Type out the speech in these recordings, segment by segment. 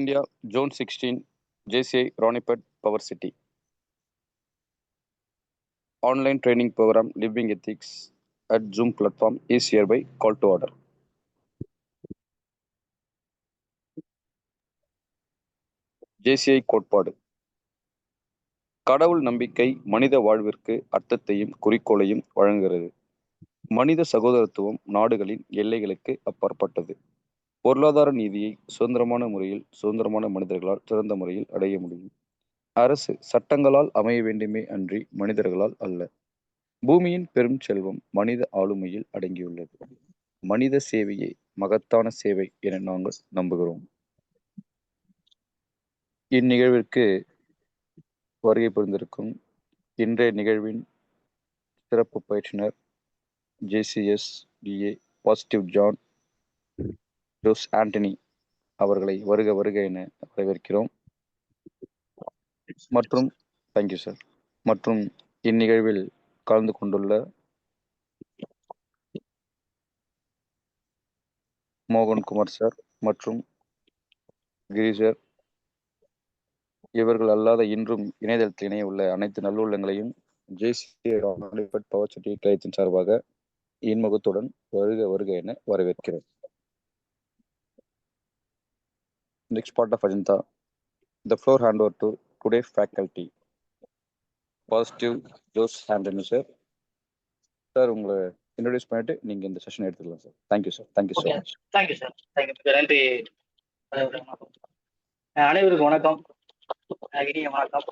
India, Zone 16, JCI Ronipet Power City. Online training program Living Ethics at Zoom platform is hereby call to order. JCI கோட்பாடு கடவுள் நம்பிக்கை மனித வாழ்விற்கு அர்த்தத்தையும் குறிக்கோளையும் வழங்குகிறது. மனித சகோதரத்துவம் நாடுகளின் எல்லைகளுக்கு அப்பாற்பட்டது. பொருளாதார நீதியை சுதந்திரமான முறையில் சுதந்திரமான மனிதர்களால் சிறந்த முறையில் அடைய முடியும். அரசு சட்டங்களால் அமைய வேண்டுமே அன்றி மனிதர்களால் அல்ல. பூமியின் பெரும் செல்வம் மனித ஆளுமையில் அடங்கியுள்ளது. மனித சேவையே மகத்தான சேவை என நாங்கள் நம்புகிறோம். இந்நிகழ்விற்கு வருகை புரிந்திருக்கும் இன்றைய நிகழ்வின் சிறப்பு பயிற்றுனர் JCSDA positive John Jose Antony அவர்களை வருக வருக என வரவேற்கிறோம். மற்றும் தேங்க்யூ சார். மற்றும் இந்நிகழ்வில் கலந்து கொண்டுள்ள மோகன்குமார் சார் மற்றும் கிரி சார், இவர்கள் அல்லாத இன்றும் இணையதளத்தில் இணைய உள்ள அனைத்து நல்லுள்ளங்களையும் JCI பவர் சிட்டி கிளையத்தின் சார்பாக இன்முகத்துடன் வருக வருக என வரவேற்கிறேன். Next part of agenda, the floor hand over to today's faculty. Positive Jose Antony sir. Sir உங்களை இன்ட்ரோடியூஸ் பண்ணிட்டு நீங்க இந்த செஷன் எடுத்துக்கலாம் சார். Thank you sir. Thank you so much. Thank you sir. Thank you. நன்றி. அனைவருக்கும் வணக்கம். இனிய வணக்கம்.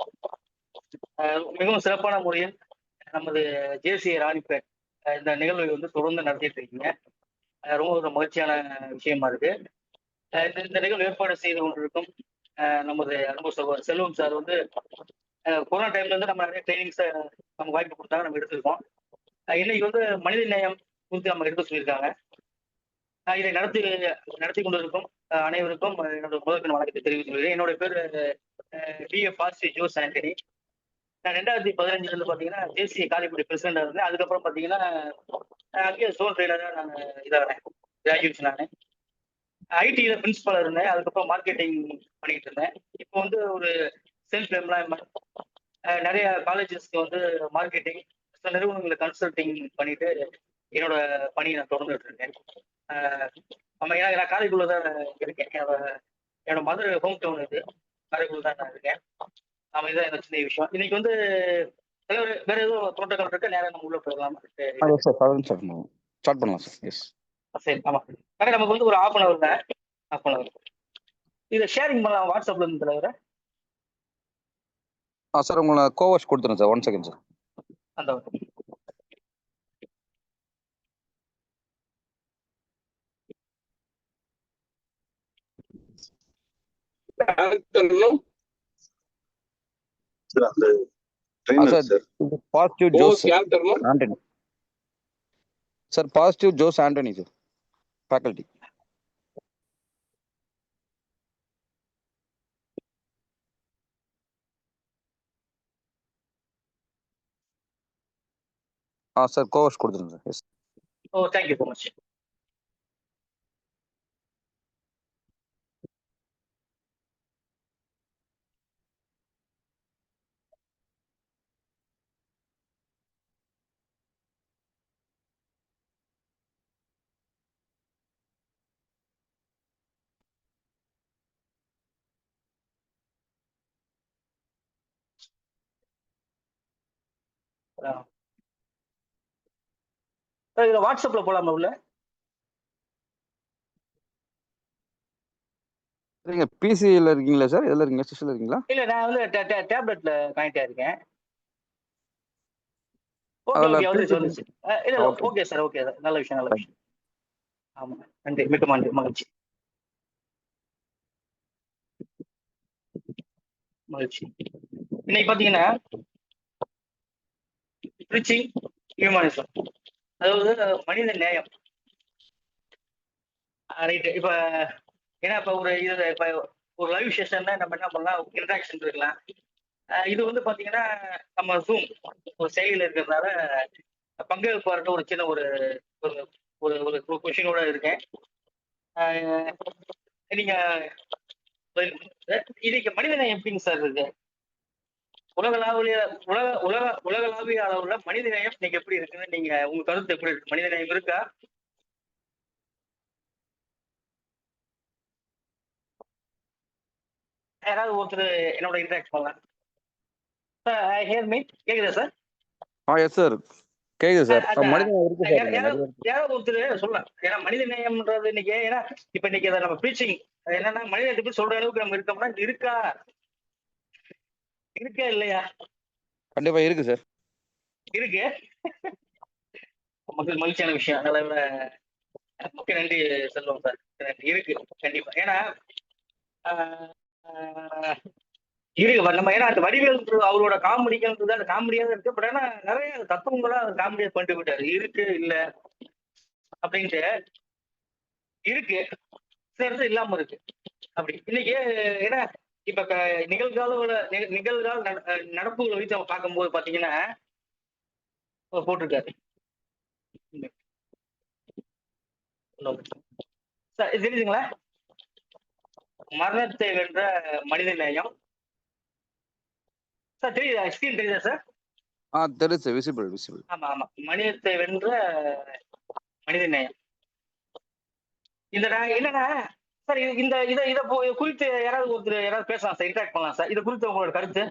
மிகவும் சிறப்பான முறையில் நமது JCI ராணிப்பேட் இந்த நிகழ்வை வந்து தொடர்ந்து நடத்திட்டு இருக்கீங்க. ரொம்ப ஒரு மகிழ்ச்சியான விஷயமா இருக்கு. இந்த நிகழ்வு ஏற்பாடு செய்து கொண்டிருக்கும் நமது அன்பு சகோதரர் செல்வம் சார் வந்து கொரோனா டைம்ல இருந்து நம்ம நிறைய ட்ரைனிங்ஸை நமக்கு வாய்ப்பு கொடுத்தாங்க, நம்ம எடுத்திருக்கோம். இன்னைக்கு வந்து மனித நேயம் குறித்து நம்ம எடுக்க சொல்லியிருக்காங்க. இதை நடத்தி கொண்டிருக்கும் அனைவருக்கும் என்னோட முதற்கண் வணக்கத்தை தெரிவித்துக் கொள்கிறேன். என்னோட பேர் DA பாசிட்டிவ் ஜோஸ் ஆண்டனி. நான் 2015 இருந்து பார்த்தீங்கன்னா JCI காரைக்குடி பிரசிடண்டா இருந்தேன். அதுக்கப்புறம் பார்த்தீங்கன்னா அங்கேயே ஜோன் ட்ரெயினராக நான் இதாகிறேன், கிராஜுவேஷன் ஆனேன். ஐடியில பிரின்சிபலா இருந்தேன். அதுக்கப்புறம் மார்க்கெட்டிங் பண்ணிட்டு இருந்தேன். இப்போ வந்து ஒரு செல்ஃப் எம்ப்ளாய்மெண்ட், நிறைய காலேஜஸ்க்கு வந்து மார்க்கெட்டிங், சில நிறுவனங்களை கன்சல்டிங் பண்ணிட்டு என்னோட பணியை நான் தொடர்ந்துட்டு இருக்கேன். நம்ம நான் காரைக்குள்ள தான் இருக்கேன். என்னோட மதர் ஹோம் டவுன் இது காரைக்குள்ள தான் நான் இருக்கேன். ஆமா, இதான் எனக்கு சின்ன விஷயம். இன்னைக்கு வந்து வேற எதுவும் தோட்டங்கள் இருக்க நேரம் நம்ம உள்ள போயிடலாம். ஸ்டார்ட் பண்ணலாம் சார். எஸ் சரி. ஆமா, நமக்கு வந்து ஒரு ½ hour தான். ½ hour இதை ஷேரிங் பண்ணலாம் வாட்ஸ்அப்ல இருந்து தலைவர. சார் உங்களை கோவாஷ் கொடுத்துருங்க சார். 1 second sir. அந்த positive Jose Antony sir. Positive Jose Antony sir, faculty. Sir cohost கொடுத்துருங்க sir. Yes. Thank you so much. இதுல வாட்ஸ்அப்ல போலாமா உள்ள? நீங்க பிசில இருக்கீங்களா சார்? எதுல இருக்கீங்க? சிஸ்டம்ல இருக்கீங்களா? இல்ல, நான் வந்து டேப்லெட்ல கனெக்ட் ஆயிருக்கேன். Okay sir. ஓகே, நல்ல விஷயம், நல்ல விஷயம். ஆமா, நன்றி, மிக்க மகிழ்ச்சி. இன்னைக்கு பாத்தீங்கன்னா ப்ரீச்சிங் ஹியூமனிசம், அதாவது மனித நேயம். ரைட்டு. இப்ப ஏன்னா இப்ப ஒரு லைவ் செஷன்ல நம்ம என்ன பண்ணலாம், இன்ட்ராக்ஷன் இருக்கலாம். இது வந்து பாத்தீங்கன்னா நம்ம ஜூம் ஒரு செயலில் இருக்கிறதுனால பங்கேற்பார்ட்ட ஒரு சின்ன ஒரு ஒரு கொஷினோட இருக்கேன். நீங்க இன்னைக்கு மனிதநேயம் எப்படிங்க சார் இருக்கு? உலகளாவிய உலகளாவிய அளவுல மனிதநேயம் இன்னைக்கு எப்படி இருக்குன்னு நீங்க உங்க கருத்து எப்படி இருக்கு? மனிதநேயம் இருக்கா? யாராவது ஒருத்தர் என்னோட இன்டராக்ட் பண்ணலாம். சார் ஹியர் மீ கேக்குதா சார்? Yes sir. கேக்குது சார். அதான் மனிதன் இருக்கு சார். இங்க நிறைய இருக்கு. யாராவது ஒருத்தர் சொல்லலாம். ஏன்னா மனித நேயம்ன்றது இன்னைக்கு ஏன்னா இப்ப இன்னைக்கு அதை நம்ம ப்ரீச்சிங் என்னன்னா மனித நேயத்தை பத்தி சொல்ற அளவுக்கு நம்ம இருக்கோம்னா இருக்கா இருக்கா இல்லையா? கண்டிப்பா இருக்கு சார். இருக்கு. மக்கள் மகிழ்ச்சியான விஷயம். அதனால மிக்க நன்றி செல்வம் சார். இருக்கு கண்டிப்பா. ஏன்னா ஆஹ் ஆஹ் இருக்கு நம்ம ஏன்னா அந்த வடிவேல் அவரோட காமெடிக்கிறது அந்த காமெடியாக இருக்கு. பட் ஆனா நிறைய தத்துவங்களா காமெடியா பண்ணிட்டு விட்டாரு. இருக்கு இல்ல அப்படின்ட்டு இருக்கு. சில இல்லாம இருக்கு. அப்படி இன்னைக்கு ஏன்னா இப்ப நிகழ்கால நடப்புகளை வைத்து நம்ம பார்க்கும்போது பாத்தீங்கன்னா போட்டிருக்காரு. சார் இது தெரியுதுங்களா? மரணத்தை வென்ற மனித நேயம். சார் தெரியுதா? ஸ்கிரீன் தெரியுதா சார்? தெரியுது சார். விசிபிள். ஆமா ஆமா. மனிதத்தை வென்ற மனித நேயம். இந்த என்னன்னா சார் இந்த இதை இதை குறித்து யாராவது ஒருத்தர் யாராவது பேசலாம் சார், இன்டராக்ட் பண்ணலாம் சார். இது குறித்து உங்களோட கருத்து.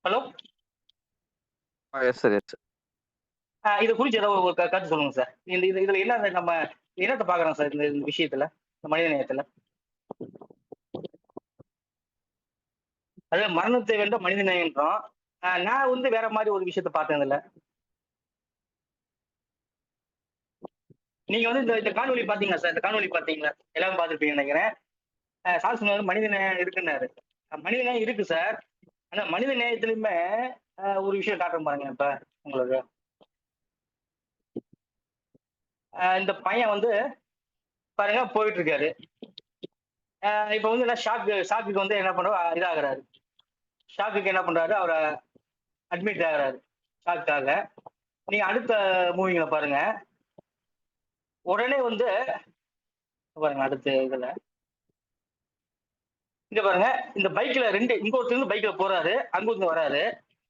ஹலோ. Yes sir. இதை குறித்து ஏதாவது ஒரு கருத்து சொல்லுங்க சார். இந்த இதுல என்ன நம்ம என்னத்தை பாக்குறோம் சார் இந்த விஷயத்துல, இந்த மனித நேயத்துல? அதாவது மரணத்தை வென்ற மனித நேயம்ன்றோம். நான் வந்து வேற மாதிரி ஒரு விஷயத்த பார்த்தேன் இதுல. நீங்க வந்து இந்த காணொலி பாத்தீங்களா சார்? இந்த காணொலி பாத்தீங்களா? எல்லாரும் பார்த்துருப்பீங்கன்னு நினைக்கிறேன். சார் சொன்னாரு மனித நேயம் இருக்குன்னாரு. மனித நேயம் இருக்கு சார். ஆனா மனித நேயத்திலுமே ஒரு விஷயம் காட்டுறேன் பாருங்க. இப்ப உங்களுக்கு இந்த பையன் வந்து பாருங்க போயிட்டு இருக்காரு. இப்ப வந்து என்ன ஷாக்குக்கு வந்து என்ன பண்றோம் இதாகிறாரு. ஷாக்குக்கு என்ன பண்றாரு, அவரை அட்மிட் ஆகிறாரு ஷாக்குக்காக. நீங்க அடுத்த மூவிங்களை பாருங்க. உடனே வந்து பாருங்க அடுத்த இதுல இங்க பாருங்க, இந்த பைக்ல இங்கொருத்தர் இருந்து பைக்ல போறாரு, அங்கிருந்து வராரு.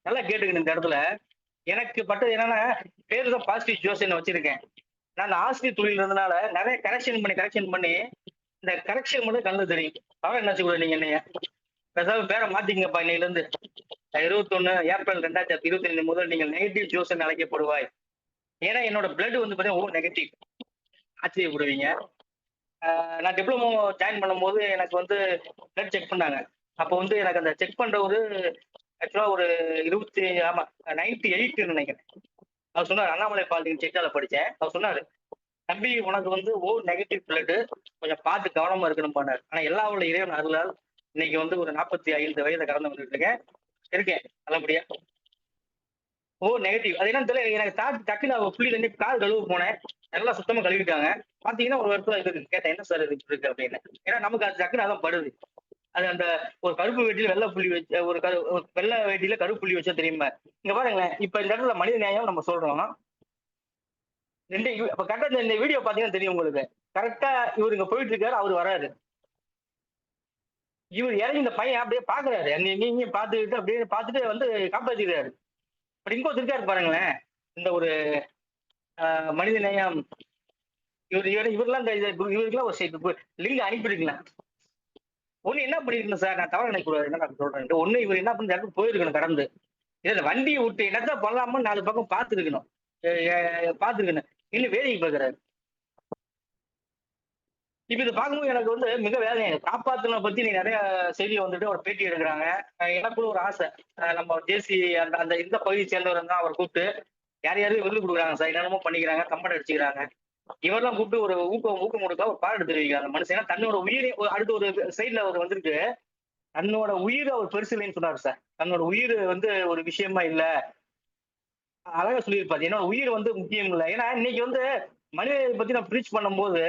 நல்லா கேட்டுக்கணும் இந்த இடத்துல. எனக்கு பட்டது என்னன்னா, பேரு தான் பாசிட்டிவ் ஜோசன் வச்சிருக்கேன். நான் அந்த ஆசிரியர் தொழில் இருந்தனால நிறைய கரெக்ஷன் பண்ணி இந்த கரெக்ஷன் மட்டும் கண்ணு தெரியும். அவன் என்ன கூட நீங்க என்னைய பேசாம பேரை மாத்திக்கங்கப்பா. இன்னையில இருந்து 21 ஏப்ரல் 2025 முதல் நீங்கள் நெகட்டிவ் ஜோசன் அழைக்கப்படுவாய். ஏன்னா என்னோட பிளட் வந்து பாத்தீங்கன்னா நெகட்டிவ். ஆச்சரியப்படுவீங்க. நான் டிப்ளமோ ஜாயின் பண்ணும்போது எனக்கு வந்து பிளட் செக் பண்ணாங்க. அப்போ வந்து எனக்கு அந்த செக் பண்ற ஒரு ஆக்சுவலா ஒரு 98 நினைக்கிறேன். அவர் சொன்னார், அண்ணாமலை பாலிடெக்னிக் செக்டால படிச்சேன். அவர் சொன்னாரு, தம்பி உனக்கு வந்து நெகட்டிவ் பிளட், கொஞ்சம் பார்த்து கவனமா இருக்கணும் பண்ணார். ஆனா எல்லா உள்ள இறைவன் அருளால் இன்னைக்கு வந்து ஒரு 45 வயதை கடந்து வந்துட்டு இருக்கேன் நல்லபடியா. நெகட்டிவ். அது என்னன்னு தெரியல. எனக்கு டக்குன்னு புள்ளி தண்ணி கால் கழுவு போனேன். நல்லா சுத்தமா கழுவிட்டாங்க. பாத்தீங்கன்னா ஒரு வருஷம் இது கேட்டேன், என்ன சார் இது இருக்கு அப்படின்னு. ஏன்னா நமக்கு அது டக்குன்னு அதான் படுது. அது அந்த ஒரு கருப்பு வேட்டியில வெள்ளை புள்ளி வச்ச ஒரு வெள்ளை வேட்டியில கருப்பு புள்ளி வச்சா தெரியுமா? இங்க பாருங்களேன். இப்ப இந்த இடத்துல மனித நியாயம் நம்ம சொல்றோம். இப்ப கரெக்டா இந்த வீடியோ பாத்தீங்கன்னா தெரியும் உங்களுக்கு. கரெக்டா இவரு இங்க போயிட்டு இருக்காரு, அவரு வராரு. இவர் இறங்கி இந்த பையன் அப்படியே பாக்குறாரு. நீங்க பாத்துக்கிட்டு அப்படியே பாத்துட்டு வந்து காப்பாத்திக்கிறாரு. பட் இங்க இருக்காரு பாருங்களேன். இந்த ஒரு மனித நேயம் இவரெல்லாம் இவருக்கெல்லாம் ஒரு லிங்க் அனுப்பியிருக்கலாம். ஒண்ணு என்ன பண்ணிருக்கணும் சார், நான் தவறு நினைக்கூடாது என்ன நான் சொல்றேன். ஒண்ணு இவர் என்ன பண்ணி போயிருக்கணும் கடந்து. இதுல வண்டியை விட்டு என்னத்தான் பண்ணலாமோ 4 பக்கம் பார்த்துருக்கணும். பார்த்துருக்கணும். இன்னும் வேடிக்கை பார்க்கிறாரு. இப்ப இது பார்க்கும்போது எனக்கு வந்து மிக வேதனை. காப்பாத்தின பத்தி நீ நிறைய செய்தி வந்துட்டு ஒரு பேட்டி எடுக்கிறாங்க. எனக்குள்ள ஒரு ஆசை, நம்ம ஜேசி அந்த இந்த பகுதியை சேர்ந்தவர் தான் அவர் கூப்பிட்டு யாரையும் விருது கொடுக்குறாங்க சார், என்னென்னமோ பண்ணிக்கிறாங்க, கம்பெனி அடிச்சுக்கிறாங்க. இவரெல்லாம் கூப்பிட்டு ஒரு ஊக்கம் கொடுக்க ஒரு பாராட்டு தெரிவிக்கிறாங்க. அந்த மனுஷன் தன்னோட உயிரை அடுத்த ஒரு சைட்ல அவர் வந்துருக்கு. தன்னோட உயிர் அவர் பெருசு இல்லைன்னு சொன்னாரு சார். தன்னோட உயிர் வந்து ஒரு விஷயமா இல்ல. அழகா சொல்லியிருப்பாரு. என்னோட உயிர் வந்து முக்கியம் இல்லை. ஏன்னா இன்னைக்கு வந்து மனிதனை பத்தி நான் ப்ரீச் பண்ணும்போது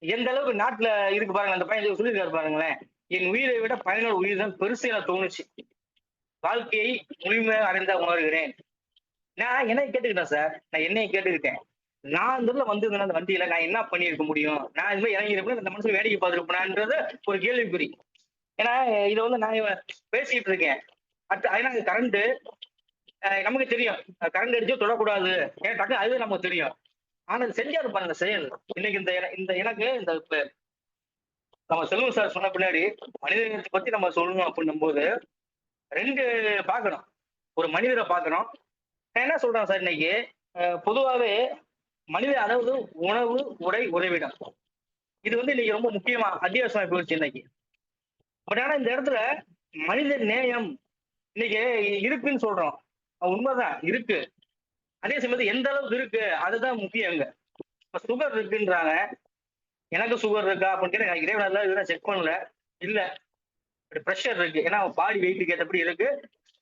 எந்த அளவுக்கு நாட்டுல இருக்கு பாருங்க. அந்த பையன் சொல்லியிருக்காரு பாருங்களேன். என் உயிரை விட பயனோட உயிர் தான் பெருசு என தோணுச்சு. வாழ்க்கையை முழுமையாக அடைந்த உணர்கிறேன். நான் என்னை கேட்டுக்கிட்டேன் சார். நான் என்னையை கேட்டுக்கிட்டேன். நான் இந்த இடத்துல வந்திருந்தேன் அந்த வண்டியில நான் என்ன பண்ணியிருக்க முடியும்? நான் இது மாதிரி இறங்கி இருப்பேன், இந்த மனுஷன் வேடிக்கை பார்த்துருப்பேனான்றது ஒரு கேள்விக்குறி. ஏன்னா, இத வந்து நான் பேசிட்டு இருக்கேன். ஏன்னா கரண்ட் நமக்கு தெரியும். கரண்ட் அடிச்சா தொடக்கூடாது. ஏன்னா டக்குனு அதுவே நமக்கு தெரியும். ஆனா இது செஞ்சாரு பாருங்க செயல். இன்னைக்கு இந்த எனக்கு இந்த இப்ப நம்ம செல்வம் சார் சொன்ன பின்னாடி மனிதநேயத்தை பத்தி நம்ம சொல்லணும் அப்படின்னும்போது 2 பார்க்கணும். ஒரு மனிதரை பார்க்கணும். நான் என்ன சொல்றேன் சார் இன்னைக்கு, பொதுவாவே மனித அதாவது உணவு, உடை, உறைவிடம். இது வந்து இன்னைக்கு ரொம்ப முக்கியமா அத்தியாவசியமா போயிடுச்சு இன்னைக்கு. பட் ஆனா இந்த இடத்துல மனித நேயம் இன்னைக்கு இருக்குன்னு சொல்றோம். உண்மைதான் இருக்கு. அதே சமயத்துல எந்த அளவுக்கு இருக்கு அதுதான் முக்கியம் இங்க. இப்ப சுகர் இருக்குன்றாங்க. எனக்கு சுகர் இருக்கா அப்படின்னு கேட்டா எனக்கு இறைவன் இதெல்லாம் செக் பண்ணல. இல்ல. பிரஷர் இருக்கு. ஏன்னா பாடி வெயிட்டுக்கு ஏற்றபடி இருக்கு.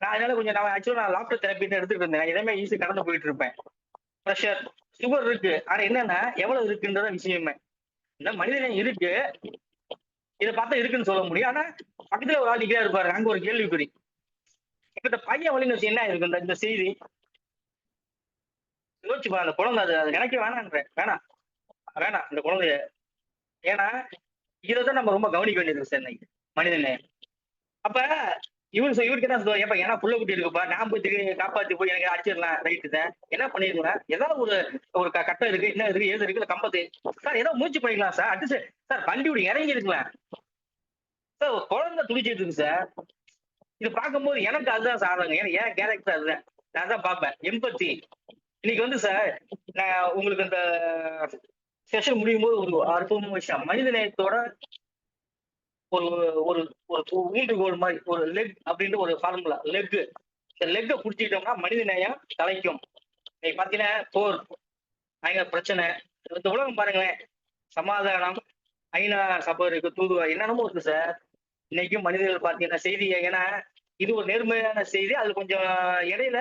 நான் அதனால கொஞ்சம் நான் ஆக்சுவலா நான் லாப்டாப் தெரப்பி தான் எடுத்துட்டு இருந்தேன். இதே ஈஸி கடந்து போயிட்டு இருப்பேன். பிரஷர், சுகர் இருக்கு. ஆனா என்னன்னா எவ்வளவு இருக்குன்றத விஷயமே. இந்த மனிதநேயம் இருக்கு. இதை பார்த்தா இருக்குன்னு சொல்ல முடியும். ஆனா பக்கத்துல ஒரு ஆள் நிக்கிறா இருப்பாரு. அங்க ஒரு கேள்விக்குறி. இப்ப இந்த பையன் வழின்னு வச்சு என்ன இருக்கு இந்த செய்தி யோசிச்சு பாரு. அந்த குழந்தை அது நினைக்க வேணான்றேன். வேணாம் வேணாம் இந்த குழந்தைய. ஏன்னா இதைதான் நம்ம ரொம்ப கவனிக்க வேண்டியது சார் இன்னைக்கு மனிதநேயம். அப்ப இவருக்கு என்ன சொல்லுவாங்க, ஏப்பா ஏன்னா புள்ள குட்டி இருக்குப்பா, நான் போய் திடீர்னு காப்பாத்தி போய் எனக்கு அடிச்சிடலாம் ரைட்டு தான். என்ன பண்ணிருக்கேன், ஏதாவது ஒரு ஒரு கட்டம் இருக்கு, என்ன இருக்கு, ஏது இருக்கு, கம்பத்து சார் ஏதோ முயற்சி பண்ணிக்கலாம் சார். அடுத்து சார் வண்டி விட இறங்கி இருக்கலாம் சார். ஒரு குழந்தை துடிச்சிட்டு இருக்கு சார். இது பார்க்கும்போது எனக்கு அதுதான் சாதகம். ஏன்னா ஏன் கேரக்டர் அதுதான். நான் தான் பார்ப்பேன் எம்பத்தி. இன்னைக்கு வந்து சார் நான் உங்களுக்கு இந்த செஷன் முடியும் போது ஒரு அற்புதமான விஷயம் மனித நேயத்தோட ஒரு ஒரு ஒரு ஊன்றுகோல் மாதிரி ஒரு லெக் அப்படின்ற ஒரு ஃபார்முலா லெக். இந்த லெக்கை புடிச்சுக்கிட்டோம்னா மனித நேயம் தலைக்கும். இன்னைக்கு பாத்தீங்கன்னா போர், பயங்கர பிரச்சனை. இந்த உலகம் பாருங்களேன், சமாதானம், ஐநா சபை இருக்கு, தூதுவா என்னென்னமோ இருக்கு சார். இன்னைக்கும் மனிதர்கள் பாத்தீங்கன்னா செய்தி, ஏன்னா இது ஒரு நேர்மையான செய்தி. அது கொஞ்சம் இடையில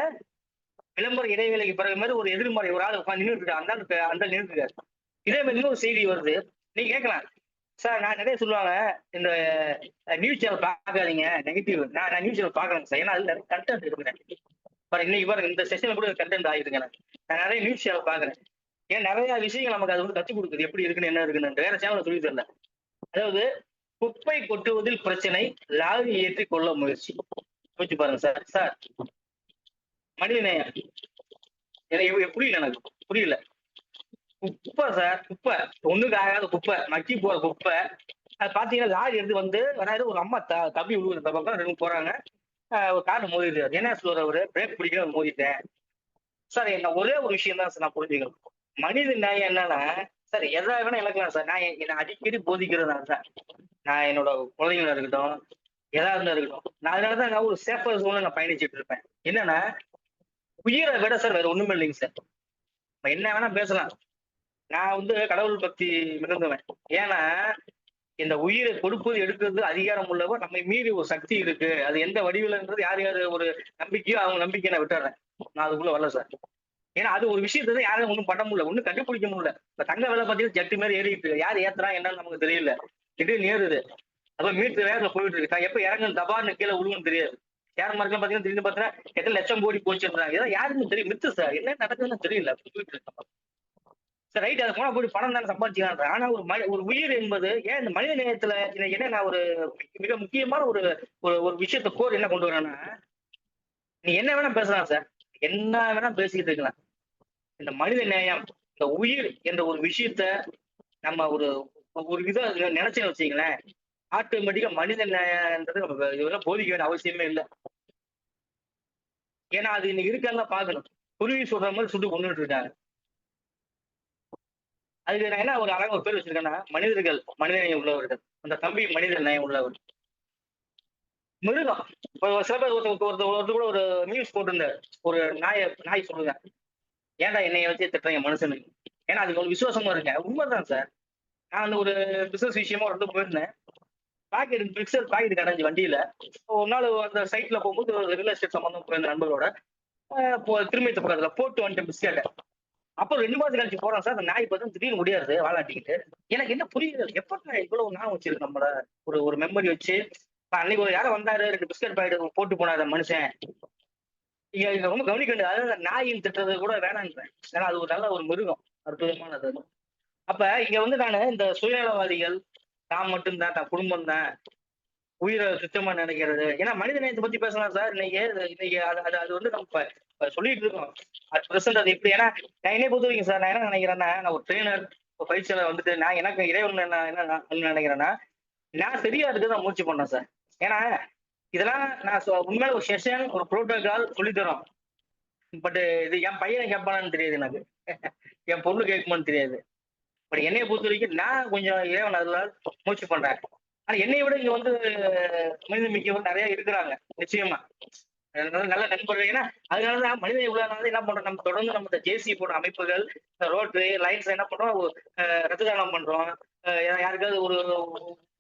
விளம்பர இடைவேளைக்கு பிறகு மாதிரி ஒரு எதிர்மறை ஒரு ஆள் உட்காந்து நின்றுட்டு இருக்காரு. அந்த நின்றுட்டு இருக்காரு. இதே மாதிரி இன்னொரு செய்தி வருது. நீங்க கேட்கலாம் சார். நான் நிறைய சொல்லுவாங்க இந்த நியூஸ் சேனல் பார்க்காதீங்க நெகட்டிவ். நான் நியூஸ் சேனல் பார்க்கறேன் சார். ஏன்னா அதுல கண்டென்ட் இருக்கிறேன். பாரு இன்னைக்கு பாருங்க இந்த செஷன்ல கூட கண்டென்ட் ஆகிருக்கேன். நான் நிறைய நியூஸ் சேனல் பார்க்கறேன். ஏன் நிறைய விஷயங்கள் நமக்கு அது வந்து கற்றுக் கொடுக்குது. எப்படி இருக்குன்னு என்ன இருக்குன்னு வேற சேனல் சொல்லி தரல. அதாவது குப்பை கொட்டுவதில் பிரச்சனை, லாரி ஏற்றி கொள்ள முயற்சி. யோசிச்சு பாருங்க சார். சார் மனிதநேயம் எனக்கு புரியல. எனக்கு புரியல. குப்பை சார், குப்பை ஒண்ணுக்கு ஆகாத குப்பை, மக்கி போற குப்பை. அது பாத்தீங்கன்னா லாரி எடுத்து வந்து அதாவது ஒரு அம்மா தம்பி விழுகுற பக்கம் ரெண்டு போறாங்க. ஒரு கார் மோதிடுறாரு. என்ன சொல்ற அவரு பிரேக் பிடிக்க மோதிட்டேன் சார். என்ன ஒரே ஒரு விஷயம் தான் சார் நான் புரிஞ்சுக்கணும். மனித நியாயம் என்னன்னா சார் எதா வேணா இழக்கலாம் சார். நான் என்ன அடிக்கடி போதிக்கிறதுனால சார் நான் என்னோட குழந்தைங்களா இருக்கட்டும் எதா இருந்தா இருக்கட்டும், நான் அதனாலதான் நான் ஒரு சேஃபர் ஜோன்ல நான் பயணிச்சுட்டு இருப்பேன். என்னன்னா உயிரை விட சார் வேற ஒண்ணுமே இல்லைங்க சார். நம்ம என்ன வேணா பேசலாம். நான் வந்து கடவுள் பக்தி மிகுந்தவன். ஏன்னா இந்த உயிரை கொடுப்பது எடுக்கிறது அதிகாரம் உள்ளவர். நம்மை மீறி ஒரு சக்தி இருக்கு. அது எந்த வடிவிலன்றது யார் யாரு ஒரு நம்பிக்கையோ அவங்க நம்பிக்கையை நான் விட்டுறேன். நான் அதுக்குள்ள வரல சார். ஏன்னா அது ஒரு விஷயத்தை தான் யாரும் ஒண்ணும் பண்ண முடியல, ஒண்ணும் கண்டுபிடிக்க முடியல. இப்ப தங்க வேலை பார்த்தீங்கன்னா ஜட்டு மாதிரி ஏறிட்டு இருக்கு. யார் ஏத்துறா என்னன்னு நமக்கு தெரியல. திடீர்னு ஏறுது. அப்ப மீட்டர் வேகத்துல போயிட்டு இருக்கு. நான் எப்ப இறங்கு தபார்னு கீழே விழுவுன்னு தெரியாது. ஷேர் மார்க்கெட்லாம் பாத்தீங்கன்னா திடீர்னு பார்த்தீங்கன்னா எத்தனை லட்சம் கோடி போச்சுன்றாங்க. இதெல்லாம் யாருக்கும் தெரியும். மித்து சார் என்ன நடக்குதுன்னு தெரியல. போயிட்டு இருக்கு சார். ரைட் அதை போனா போய் பணம் தானே சம்பாதிச்சுக்கலாம். ஆனா ஒரு உயிர் என்பது ஏன் இந்த மனித நேயத்துல என்ன நான் ஒரு மிக முக்கியமான ஒரு ஒரு ஒரு விஷயத்த கோர் என்ன கொண்டு வரேன்னா, நீ என்ன வேணா பேசலாம் சார். என்ன வேணா பேசிக்கிட்டு இருக்கலாம். இந்த மனித நேயம், இந்த உயிர் என்ற ஒரு விஷயத்த நம்ம ஒரு ஒரு இதை நினைச்சேன்னு வச்சுங்களேன், ஆட்டோமேட்டிக்கா மனித நேயன்றது நம்ம இதெல்லாம் போதிக்க வேண்டிய அவசியமே இல்லை. ஏன்னா அது இன்னைக்கு இருக்கான்னு தான் பார்க்கணும். குருவி சொல்ற மாதிரி சுட்டு கொண்டுட்டு இருக்காங்க. அதுக்கு நான் என்ன ஒரு அழகா ஒரு பேர் வச்சிருக்கேன்னா, மனிதர்கள் மனித நேயம் உள்ளவர்கள். அந்த தம்பி மனித நேயம் உள்ளவர். மிருகம். இப்போ சில பேர் ஒருத்தர் கூட ஒரு நியூஸ் போட்டிருந்தார். ஒரு நாய் சொல்லுங்க. ஏன்டா என்னைய வச்சு திட்டுறீங்க மனுஷனுக்கு. ஏன்னா அதுக்கு ஒரு விசுவாசமா இருங்க. உண்மைதான் சார். நான் அந்த ஒரு பிசினஸ் விஷயமா ஒரு இடத்துக்கு போயிருந்தேன். பிக்சர் பாக்கெட் கடைஞ்சி வண்டியில. ஒரு நாள் அந்த சைட்ல போகும்போது ஒரு ரியல் எஸ்டேட் சம்பந்தம் போயிருந்த நண்பரோட திரும்பித்த பக்கத்துல போட்டு வந்துட்டு பிஸ்கெட்டை. அப்புறம் 2 மாசம் கழிச்சு போறோம் சார். அந்த நாய் பார்த்தா திடீர்னு முடியாது வாலாட்டிக்கிட்டு. எனக்கு என்ன புரியல. எப்ப நான் இவ்வளவு ஞாபகம் வச்சிருக்கு நம்மள ஒரு ஒரு மெமரி வச்சு. அன்னைக்கு ஒரு யாரும் வந்தாரு 2 பிஸ்கட் பாக்கெட் போட்டு போனாரு மனுஷன். இங்க இங்க ரொம்ப கவனிக்க வேண்டியது அதாவது நாயின் திட்டுறது கூட வேணான்றேன். ஏன்னா அது ஒரு நல்ல ஒரு மிருகம். அற்புதமானது அது. அப்ப இங்க வந்து நானு இந்த சுயநலவாதிகள், தான் மட்டும் தான், தன் குடும்பம் தான், உயிர துச்சமா நினைக்கிறது. ஏன்னா மனித நேயத்த பத்தி பேசலாம் சார். இன்னைக்கு இன்னைக்கு அது அது அது வந்து நம்ம இப்ப இப்ப சொல்லிட்டு இருக்கோம். அட் பிரசன்ட் அது எப்படி ஏன்னா, நான் என்னைய பொறுத்தவரைக்கும் சார், நான் என்ன நினைக்கிறேன்னா, நான் ஒரு ட்ரெய்னர், ஒரு பயிற்சியாளர் வந்துட்டு நான் எனக்கு இறைவன் என்ன நினைக்கிறேன்னா, நான் சரியா இருக்க தான் முயற்சி பண்றேன் சார். ஏன்னா, இதெல்லாம் நான் உண்மையில ஒரு செஷன், ஒரு புரோட்டோகால் சொல்லி தரோம். பட் இது என் பையன் கேட்பானான்னு தெரியாது எனக்கு. என் பொண்ணு கேட்குமான்னு தெரியாது. பட் என்னைய பொறுத்தவரைக்கும் நான் கொஞ்சம் இறைவன் அருளால் முயற்சி பண்றேன். ஆனா என்னைய விட இங்க வந்து மனித மிக்கவர் நெறைய இருக்கிறாங்க. நிச்சயமா. நல்ல நல்ல நண்பர்கள். ஏன்னா, அதனாலதான் மனித உலகனால என்ன பண்றோம், நம்ம தொடர்ந்து நம்ம இந்த ஜேசி போன்ற அமைப்புகள், ரோட்டரி, லைன்ஸ் என்ன பண்றோம், ரத்த தானம் பண்றோம். யாருக்காவது ஒரு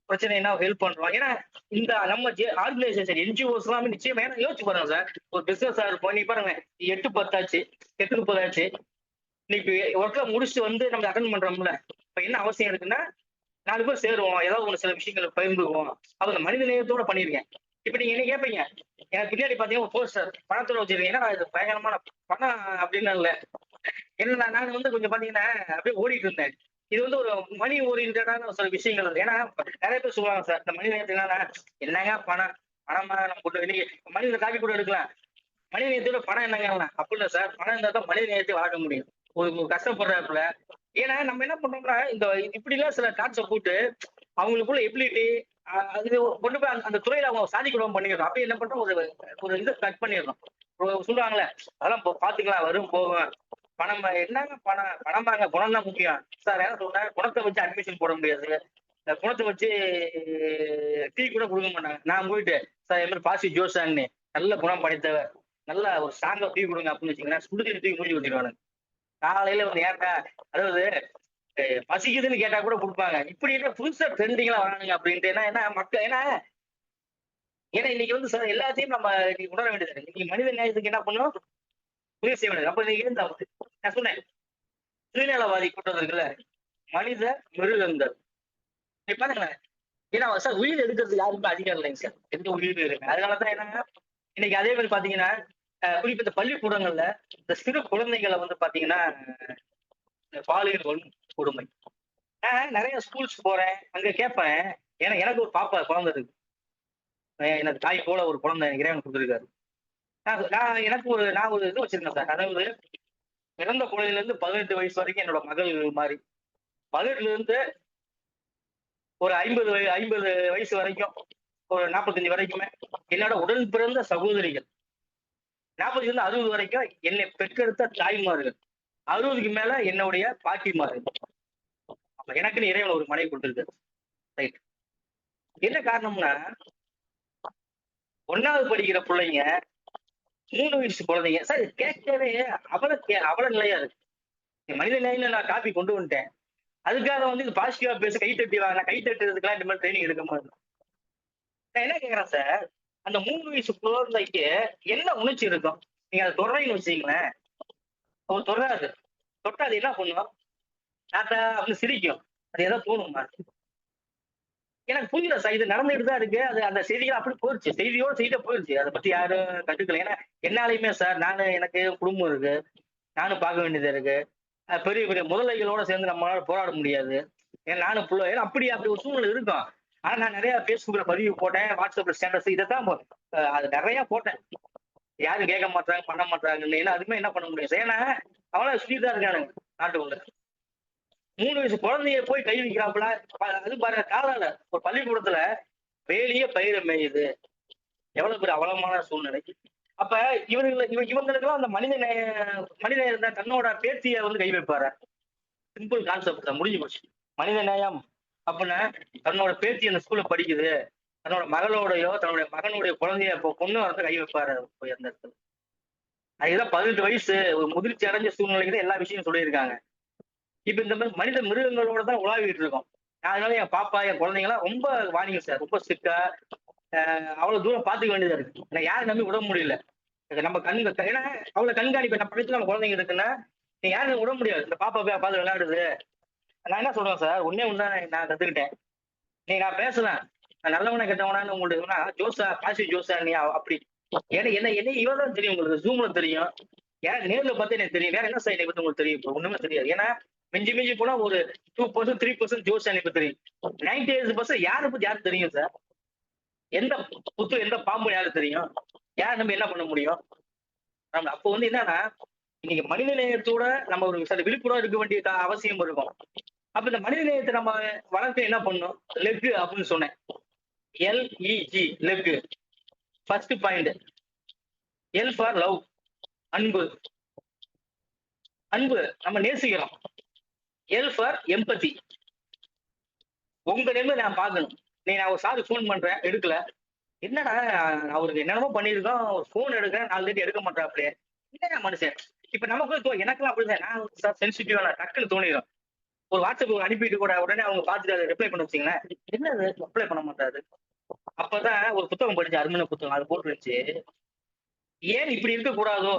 பிரச்சனைன்னா ஹெல்ப் பண்றோம். ஏன்னா, இந்த நம்ம ஆர்கனைசேஷன் என்ஜிஓஸ் எல்லாமே நிச்சயமா ஏன்னா யோசிச்சு பாருங்க சார். ஒரு பிசினஸா இருப்போம். நீ பாருங்க 8, 10 ஆச்சு. 8, 30 ஆச்சு. இன்னைக்கு ஒர்க்ல முடிச்சுட்டு வந்து நம்ம அட்டெண்ட் பண்றோம்ல. இப்ப என்ன அவசியம் இருக்குன்னா, 4 பேர் சேருவோம். ஏதாவது ஒரு சில விஷயங்கள பகிர்ந்துக்குவோம். அது அந்த மனித நேயத்தோட பண்ணியிருக்கேன். இப்ப நீங்க என்ன கேட்பீங்க? எனக்கு பின்னாடி பார்த்தீங்கன்னா, ஒரு போஸ்டர் பணத்தோட வச்சிருக்கேன். என்னடா இது பயங்கரமான பணம் அப்படின்னு இல்ல. என்னன்னா நான் வந்து கொஞ்சம் பார்த்தீங்கன்னா, அப்படியே ஓடிட்டு இருந்தேன். இது வந்து ஒரு மணி ஓரியன்டடான சில விஷயங்கள் இருக்கு. ஏன்னா, நெறைய பேர் சொல்லுவாங்க சார், இந்த மனித நேயத்தினால என்னங்க பணம்? பணமா நம்ம கொண்டு இன்னைக்கு மனித காப்பி கூட எடுக்கலாம். மனித நேயத்தோட பணம் என்னங்க? அப்படி இல்ல சார். பணம் இருந்தா தான் மனித நேயத்தை வளர்க்க முடியும். ஒரு கஷ்டப்படுறாப்புல. ஏன்னா நம்ம என்ன பண்றோம்னா, இந்த இப்படிலாம் சில காட்ஸ போட்டு அவங்களுக்குள்ள எபிலிட்டி அது கொண்டு போய் அந்த அந்த துறையில அவங்க சாதிக்க விடாம பண்ணிடுறோம். அப்படியே என்ன பண்றோம் ஒரு ஒரு இத கட் பண்ணிடுறோம். சொல்லுவாங்கல்ல, அதெல்லாம் பாத்துக்கலாம் வரும் போகும். பணம் என்னங்க பணம் பணமாங்க குணம் தான் முக்கியம். சார் என்ன சொல்றேன் குணத்தை வச்சு அட்மிஷன் போட முடியாது. குணத்தை வச்சு டீ கூட கொடுக்க மாட்டாங்க. நான் போயிட்டு சார் இது மாதிரி பாசி ஜோசான்னு நல்ல குணம் படைத்தவர். நல்ல ஒரு ஸ்ட்ராங்கா டீ கொடுங்க அப்படின்னு வச்சுக்கோங்களேன். சுடு தண்ணி தூக்கி மூஞ்சி ஊத்திடுவானுங்க. காலையில வந்து ஏன்டா அதாவது பசிக்குதுன்னு கேட்டா கூட குடுப்பாங்க. இப்படி என்ன புதுசா ட்ரெண்டிங்கா வரானுங்க அப்படின்ட்டு. ஏன்னா ஏன்னா மக்கள் ஏன்னா ஏன்னா இன்னைக்கு வந்து சார் எல்லாத்தையும் நம்ம இன்னைக்கு உணர வேண்டியது இருக்கு. இன்னைக்கு மனித நேயத்துக்கு என்ன பண்ணணும்? உதவி செய்ய வேண்டியது. அப்ப நீங்க இருந்தா நான் சொன்னேன். சுயநலவாதி கூட்டம் இருக்குல்ல. மனித மிருகங்கள். நீங்க பாருங்களேன். ஏன்னா சார் உயிர் எடுக்கிறதுக்கு யாருக்குமே அதிகாரம் இல்லைங்க சார். எந்த உயிரும் இருக்கு. அதனாலதான் என்னன்னா, இன்னைக்கு அதே மாதிரி பாத்தீங்கன்னா, குறிப்பா இந்த பள்ளிக்கூடங்கள்ல இந்த சிறு குழந்தைகள வந்து பாத்தீங்கன்னா, இந்த பாலியல் கொடுமை. நான் நெறைய ஸ்கூல்ஸ் போறேன். அங்க கேட்பேன். ஏன்னா எனக்கு ஒரு பாப்பா குழந்தை இருக்கு. எனக்கு தாய் போல ஒரு குழந்தை இறைவன் குடுத்திருக்காரு. நான் நான் எனக்கு ஒரு நான் ஒரு இது வச்சிருக்கேன் சார். அதாவது பிறந்த குழந்தையிலிருந்து 18 வயசு வரைக்கும் என்னோட மகள் மாரி. 18லிருந்து ஒரு 50 வயசு வரைக்கும், ஒரு 45 வரைக்குமே என்னோட உடன் பிறந்த சகோதரிகள். 40லிருந்து 60 வரைக்கும் என்னை பெற்றெடுத்த தாய்மார்கள். 60க்கு மேல என்னுடைய பாட்டிமார்கள். அப்ப எனக்குன்னு இறைவன் ஒரு மனைவி குடுத்திருக்காரு. ரைட். என்ன காரணம்னா, 1வது படிக்கிற புள்ளைங்க 3 வயசு குழந்தைங்க. சார் இது கேட்கவே அவல நிலையா இருக்கு. மனித நேயம்ல நான் காப்பி கொண்டு வந்துட்டேன். அதுக்காக வந்து இது பாசிட்டிவா பேச கை தட்டி வாங்க. கை தட்டுறதுக்கெல்லாம் இந்த மாரி ட்ரெய்னிங் எடுக்க மாட்டேன். நான் என்ன கேட்கிறேன் சார், அந்த 3 வயசு குழந்தைக்கு என்ன உணர்ச்சி இருக்கும்? நீங்க அத தொடுறீங்கன்னு வச்சுக்கங்களேன், அவன் தொடாது. தொட்டா அது என்ன பண்ணும்? டாட்டா அப்படின்னு சிரிக்கும். அது ஏதோ தோணுமா? எனக்கு புரியல சார். இது நடந்துட்டு தான் இருக்கு. அது அந்த செய்திகள் அப்படி போயிருச்சு. செய்தியோட செய்தியா போயிருச்சு. அத பத்தி யாரும் கண்டுக்கல. ஏன்னா என்னாலயுமே சார் எனக்கு குடும்பம் இருக்கு. நானும் பார்க்க வேண்டியது இருக்கு. பெரிய பெரிய முதலைகளோட சேர்ந்து நம்மளால போராட முடியாது. ஏன்னா நானும் ஏன்னா அப்படி ஒரு சூழ்நிலை இருக்கும். ஆனா நான் நெறைய Facebookல பதிவு போட்டேன். WhatsAppல ஸ்டேட்டஸ் இதத்தான் அது நெறைய போட்டேன். யாரும் கேட்க மாட்றாங்க, பண்ண மாட்றாங்கன்னு. ஏன்னா அதுவுமே என்ன பண்ண முடியும்? ஏன்னா அவன்லாம் சுத்திட்டு தான் இருக்கானுங்க நாட்டுக்குள்ள. 3 வயசு குழந்தைய போய் கை வைக்கிறாப்புல. அது பாருங்க காலால ஒரு பள்ளிக்கூடத்துல வேலியே பயிர மேயுது. எவ்வளவு பெரிய அவலமான சூழ்நிலை. அப்ப இவங்களுக்கெல்லாம் அந்த மனித நேயம் தான் தன்னோட பேத்திய வந்து கை வைப்பாரா? சிம்பிள் கான்செப்ட் தான் முடிஞ்சு போச்சு. மனித நேயம் அப்படின்னா தன்னோட பேத்தி அந்த ஸ்கூல்ல படிக்குது. தன்னோட மகளோடயோ, தன்னுடைய மகனுடைய குழந்தைய பொண்ணு வரத கை வைப்பாரு போய் அந்த இடத்துல. அதுதான் 18 வயசு ஒரு முதிர்ச்சி அடைஞ்ச சூழ்நிலைக்கு தான் எல்லா விஷயமும் சொல்லியிருக்காங்க. இப்ப இந்த மாதிரி மனித மிருகங்களோட தான் உலாவிட்டு இருக்கோம். அதனால என் பாப்பா, என் குழந்தைங்கலாம் ரொம்ப வார்னிங் சார். ரொம்ப ஸ்ட்ரிக்ட்டா அவ்வளவு தூரம் பாத்துக்க வேண்டியதா இருக்கு. ஏன்னா யாரையும் நம்பி விட முடியல. இது நம்ம ஏன்னா அவ்வளவு கண்காணிப்பு நம்ம பக்கத்துல நம்ம குழந்தைங்க இருக்குன்னா, நீ யாரையும் விட முடியாது. இந்த பாப்பா போய் பார்த்து விளையாடுது. நான் என்ன சொல்றேன் சார், ஒண்ணே ஒண்ணு தான் நான் கத்துக்கிட்டேன். நான் பேசலாம். நான் நல்லவனா கெட்டவனான்னு உங்களுக்கு ஜோசா, பாசி ஜோசா நீ அப்படி. ஏன்னா என்ன என்ன இவன் தான் தெரியும் உங்களுக்கு. ஜூம்ல தெரியும். ஏன்னா நேர்ல பார்த்தா எனக்கு தெரியும். வேற என்ன சார் என்னை பத்தி உங்களுக்கு தெரியும்? இப்போ ஒண்ணுமே தெரியாது. ஏன்னா மிஞ்சி மிஞ்சி போனா ஒரு 2% 3% ஜோஸ் எனக்கு தெரியும். 98% யார பத்தி யாருக்கு தெரியும் சார்? எந்த புத்து எந்த பாம்பு யாருக்கு தெரியும்? யார நம்பி என்ன பண்ண முடியும்? நம்ம அப்போ வந்து என்னன்னா, இன்னைக்கு மனித நேயத்தோட நம்ம ஒரு சில விழிப்புணர்வு இருக்க வேண்டிய அவசியம் இருக்கும். அப்ப இந்த மனித நேயத்த நம்ம வளர்க்க என்ன பண்ணணும்? லெக் அப்படின்னு சொன்னேன். LEG leg. First point. L for love. அன்பு. அன்பு நம்ம நேசிக்கிறோம். L for empathy. உங்க நேர்ல நான் பார்க்கணும். நான் ஒரு சாருக்கு ஃபோன் பண்றேன், எடுக்கல. என்னடா அவருக்கு என்னென்னமோ பண்ணியிருக்கோம். ஒரு ஃபோன் எடுக்கிறேன், 4 தாட்டி எடுக்க மாட்றாப்ளே. என்னடா மனுஷன்? இப்ப நமக்கும் எனக்கெல்லாம் அப்படிதான். நான் சார் சென்சிட்டிவா டக்குன்னு தோணிரும். ஒரு வாட்ஸ்அப் அனுப்பிட்டு கூட உடனே அவங்க பார்த்துட்டு அதை ரிப்ளை பண்ண வச்சுங்களேன். என்னது ரிப்ளை பண்ண மாட்டாரு. அப்பதான் ஒரு புத்தகம் படிச்சேன், அருமையான புத்தகம். அது போட்டுருந்துச்சு. ஏன் இப்படி இருக்க கூடாதோ?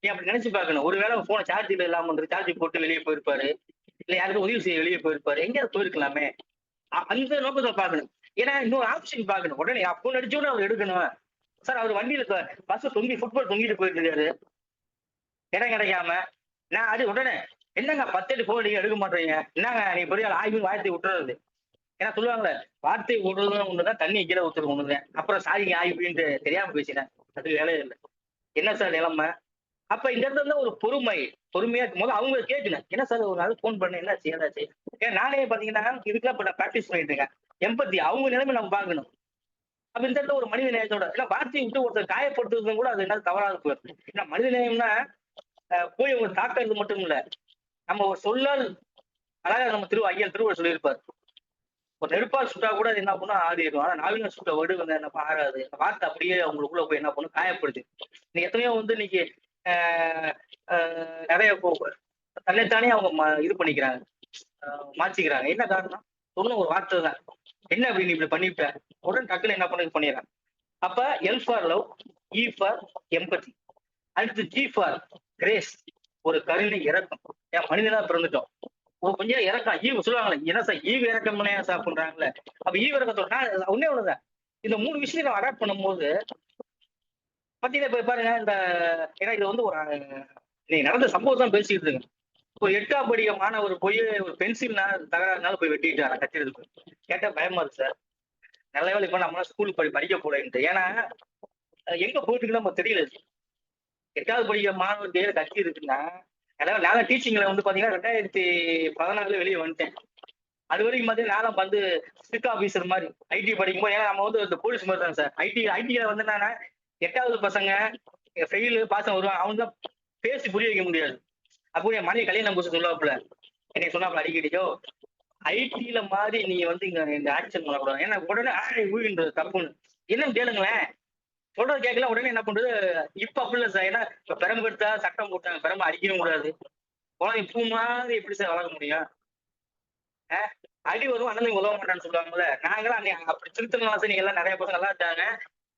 நீ அப்படி நினைச்சு பார்க்கணும். ஒருவேளை போன சார்ஜ்ல இல்லாம வந்து சார்ஜ் போட்டு வெளியே போயிருப்பாரு. இல்ல யாருக்கும் உதவி செய்ய வெளியே போயிருப்பாரு. எங்கேயாவது போயிருக்கலாமே. அந்த நோக்கத்தை பார்க்கணும். ஏன்னா இன்னொரு ஆப்ஷன் பார்க்கணும். உடனே போன் அடிச்சோன்னு அவர் எடுக்கணும். சார் அவர் வண்டியில பஸ் ஃபுட்பால் தொங்கிட்டு போயிட்டு இருக்காரு. இடம் கிடைக்காம. நான் அது உடனே என்னங்க 10 அடி போன் நீங்க எடுக்க மாட்டீங்க. என்னங்க நீ பெரிய ஆய்வு வார்த்தை விட்டுறது. ஏன்னா சொல்லுவாங்கல்ல, வார்த்தை விடுறதும் ஒண்ணுதான், தண்ணி கீழே ஊத்துறது ஒண்ணுதான். அப்புறம் சாரிங்க ஆய்வுன்ட்டு தெரியாம பேசினேன். அது வேலையே இல்லை. என்ன சார் நிலைமை? அப்ப இந்த இடத்துல இருந்தா ஒரு பொறுமையா இருக்கும்போது அவங்க கேட்கணும். என்ன சார் ஒரு நாள் போன் பண்ண என்னாச்சு ஏதாச்சு? ஏன்னா நானே பாத்தீங்கன்னா இதுக்கெல்லாம் இப்ப நான் பிராக்டிஸ் பண்ணிட்டு இருக்கேன். எம்பத்தி அவங்க நிலைமை நம்ம பார்க்கணும். அப்ப இந்த இடத்துல ஒரு மனித நேயத்தோட ஏன்னா வார்த்தையை விட்டு ஒருத்தர் காயப்படுத்துறதும் கூட அது என்ன தவறாக போயிடும். ஏன்னா மனித நேயம்னா போய் அவங்க தாக்குறது மட்டும் இல்ல. நம்ம ஒரு சொல்லால் அழகா நம்ம ஐயா திருவள்ளுவர் சொல்லியிருப்பார். ஒரு நெருப்பால் சுட்டா கூட அது என்ன பண்ணும் ஆறிடும். ஆனா நாவின சுட்ட வடு வந்து என்ன ஆறாது. வார்த்தை அப்படியே அவங்களுக்குள்ள போய் என்ன பண்ணும் காயப்படுது. நீ எத்தனையோ வந்து இன்னைக்கு ஆஹ் நிறைய தன்னைத்தானே அவங்க இது பண்ணிக்கிறாங்க. மாற்றிக்கிறாங்க. என்ன காரணம்? சொன்ன ஒரு வார்த்தை தான். என்ன அப்படி நீ இப்படி பண்ணிவிட்ட? உடனே டக்குன்னு என்ன பண்ணி பண்ணிடுறாங்க. அப்ப L for love, E for empathy. அடுத்து ஜி ஃபார் கிரேஸ். ஒரு கருணை இறக்கம். ஏன் மனிதனா பிறந்துட்டோம். கொஞ்சம் இறக்கம் ஈவு சொல்லுவாங்களே, என்ன சார் ஈவு இறக்கம் சாப்பிடுறாங்களே. அப்ப ஈவு இறக்கத்தோட நான் ஒன்னே ஒண்ணுதான். இந்த 3 விஷயம் நம்ம அடாப்ட் பண்ணும்போது பாத்தீங்கன்னா இப்ப பாருங்க இந்த ஏன்னா இது வந்து ஒரு இன்னைக்கு நடந்த சம்பவம் தான் பேசிட்டு இருக்கு. ஒரு 8ஆம் படிக்க மாணவர் போய் ஒரு பென்சில் தகராறுனால போய் வெட்டிட்டாரா கத்திரதுக்கு. கேட்டா பயமா இருக்கு சார். நல்ல வேலை இப்ப நம்மளாம் ஸ்கூல் படிக்க போறேன்ட்டு. ஏன்னா எங்க போயிட்டு இருக்குன்னு நமக்கு தெரியல. 8வது படிக்கிற மாணவர் கையில கத்தி இருக்குன்னா, அதாவது நான் டீச்சிங்ல வந்து பாத்தீங்கன்னா 2014 வெளியே வந்துட்டேன். அது வரைக்கும் பாத்தீங்கன்னா நான் வந்து ஸ்ட்ரிக்ட் ஆபீசர் மாதிரி ஐடி படிக்கும்போது ஏன்னா நம்ம வந்து இந்த போலீஸ் மாதிரி தான் சார். ஐடில வந்து என்னன்னா 8வது பசங்க ஃபெயிலு பாசம் வருவாங்க. அவங்க தான் பேசி புரிய வைக்க முடியாது. அப்போ என் மனைவி கல்யாணம் புதுசு சொல்லாப்புல என்னை சொன்னாப்புல அடிக்கடிக்கோ ஐடில மாதிரி நீங்க வந்து இங்க ஆக்ஷன் பண்ணக்கூடாது. ஏன்னா உடனே ஊழின்றது தப்புன்னு என்னன்னு கேளுங்களேன். சொல்றது கேட்கல உடனே என்ன பண்றது. இப்ப அப்படி இல்லை சார். ஏன்னா இப்ப பெரம்பு எடுத்தா சட்டம் போட்டாங்க. பெரம்பு அடிக்கவும் கூடாது. குழந்தை பூ மாதிரி எப்படி சார் வளர்க்க முடியும்? அடி வரும் அண்ணன் உதவ மாட்டான்னு சொல்லுவாங்கல்ல. நாங்களாம் அப்படி திருத்தலாம் சார். நீங்க எல்லாம் நிறைய பசங்க நல்லா இருக்காங்க.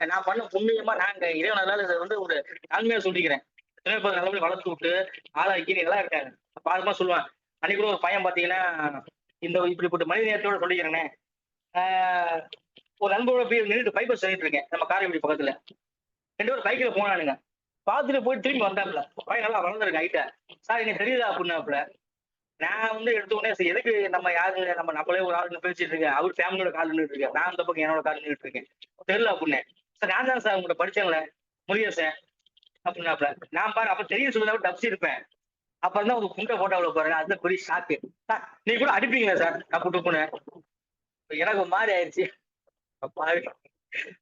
நான் பண்ண புண்ணியமா நாங்க இறைவனால இதை வந்து ஒரு தாழ்மையா சொல்லிக்கிறேன். எத்தனையோ பேர் நல்லபடி வளர்த்து விட்டு ஆளாக்கி நீ நல்லா இருக்காங்க. பாதுமா சொல்லுவான். அன்னைக்கு கூட ஒரு பையன் பாத்தீங்கன்னா இந்த இப்படிப்பட்ட மனித நேரத்தோட சொல்லிக்கிறேனே. ஒரு நண்பரோட போய் நின்றுட்டு பைப்பர் சொல்லிட்டு இருக்கேன் நம்ம காரைக்குடி பக்கத்துல. 2 பேரும் பைக்ல போனானுங்க. பார்த்துட்டு போய் திரும்பி வந்தாப்புல. பையன் நல்லா வளர்ந்துருக்கு ஹைட்டா. சார் எனக்கு தெரியுதா அப்படின்னாப்புல. நான் வந்து எடுத்த உடனே சரி எதுக்கு நம்ம யாரு நம்மளே ஒரு ஆளுங்க பேசிட்டு இருக்கேன். அவர் ஃபேமிலியோட கால் நின்றுட்டு இருக்கேன். நான் அந்த பக்கம் என்னோட கால் நின்றுட்டு இருக்கேன். தெரியல அப்படின்னு. சார் நான் தான் சார் உங்கள்கிட்ட படிச்சேன்ல முருகேசன் அப்படின்னாப்புல. நான் பாரு அப்ப தெரியும் சொல்லுதான் தப்பிச்சு இருப்பேன். அப்புறம் தான் ஒரு குண்டை போட்டோவில் பாருங்க. அதுதான் பெரிய ஷாக்கு. சார் நீ கூட அடிப்பீங்களா சார்? நான் கூட்டு போனேன். எனக்கு ஒரு மாதிரி ஆயிடுச்சு.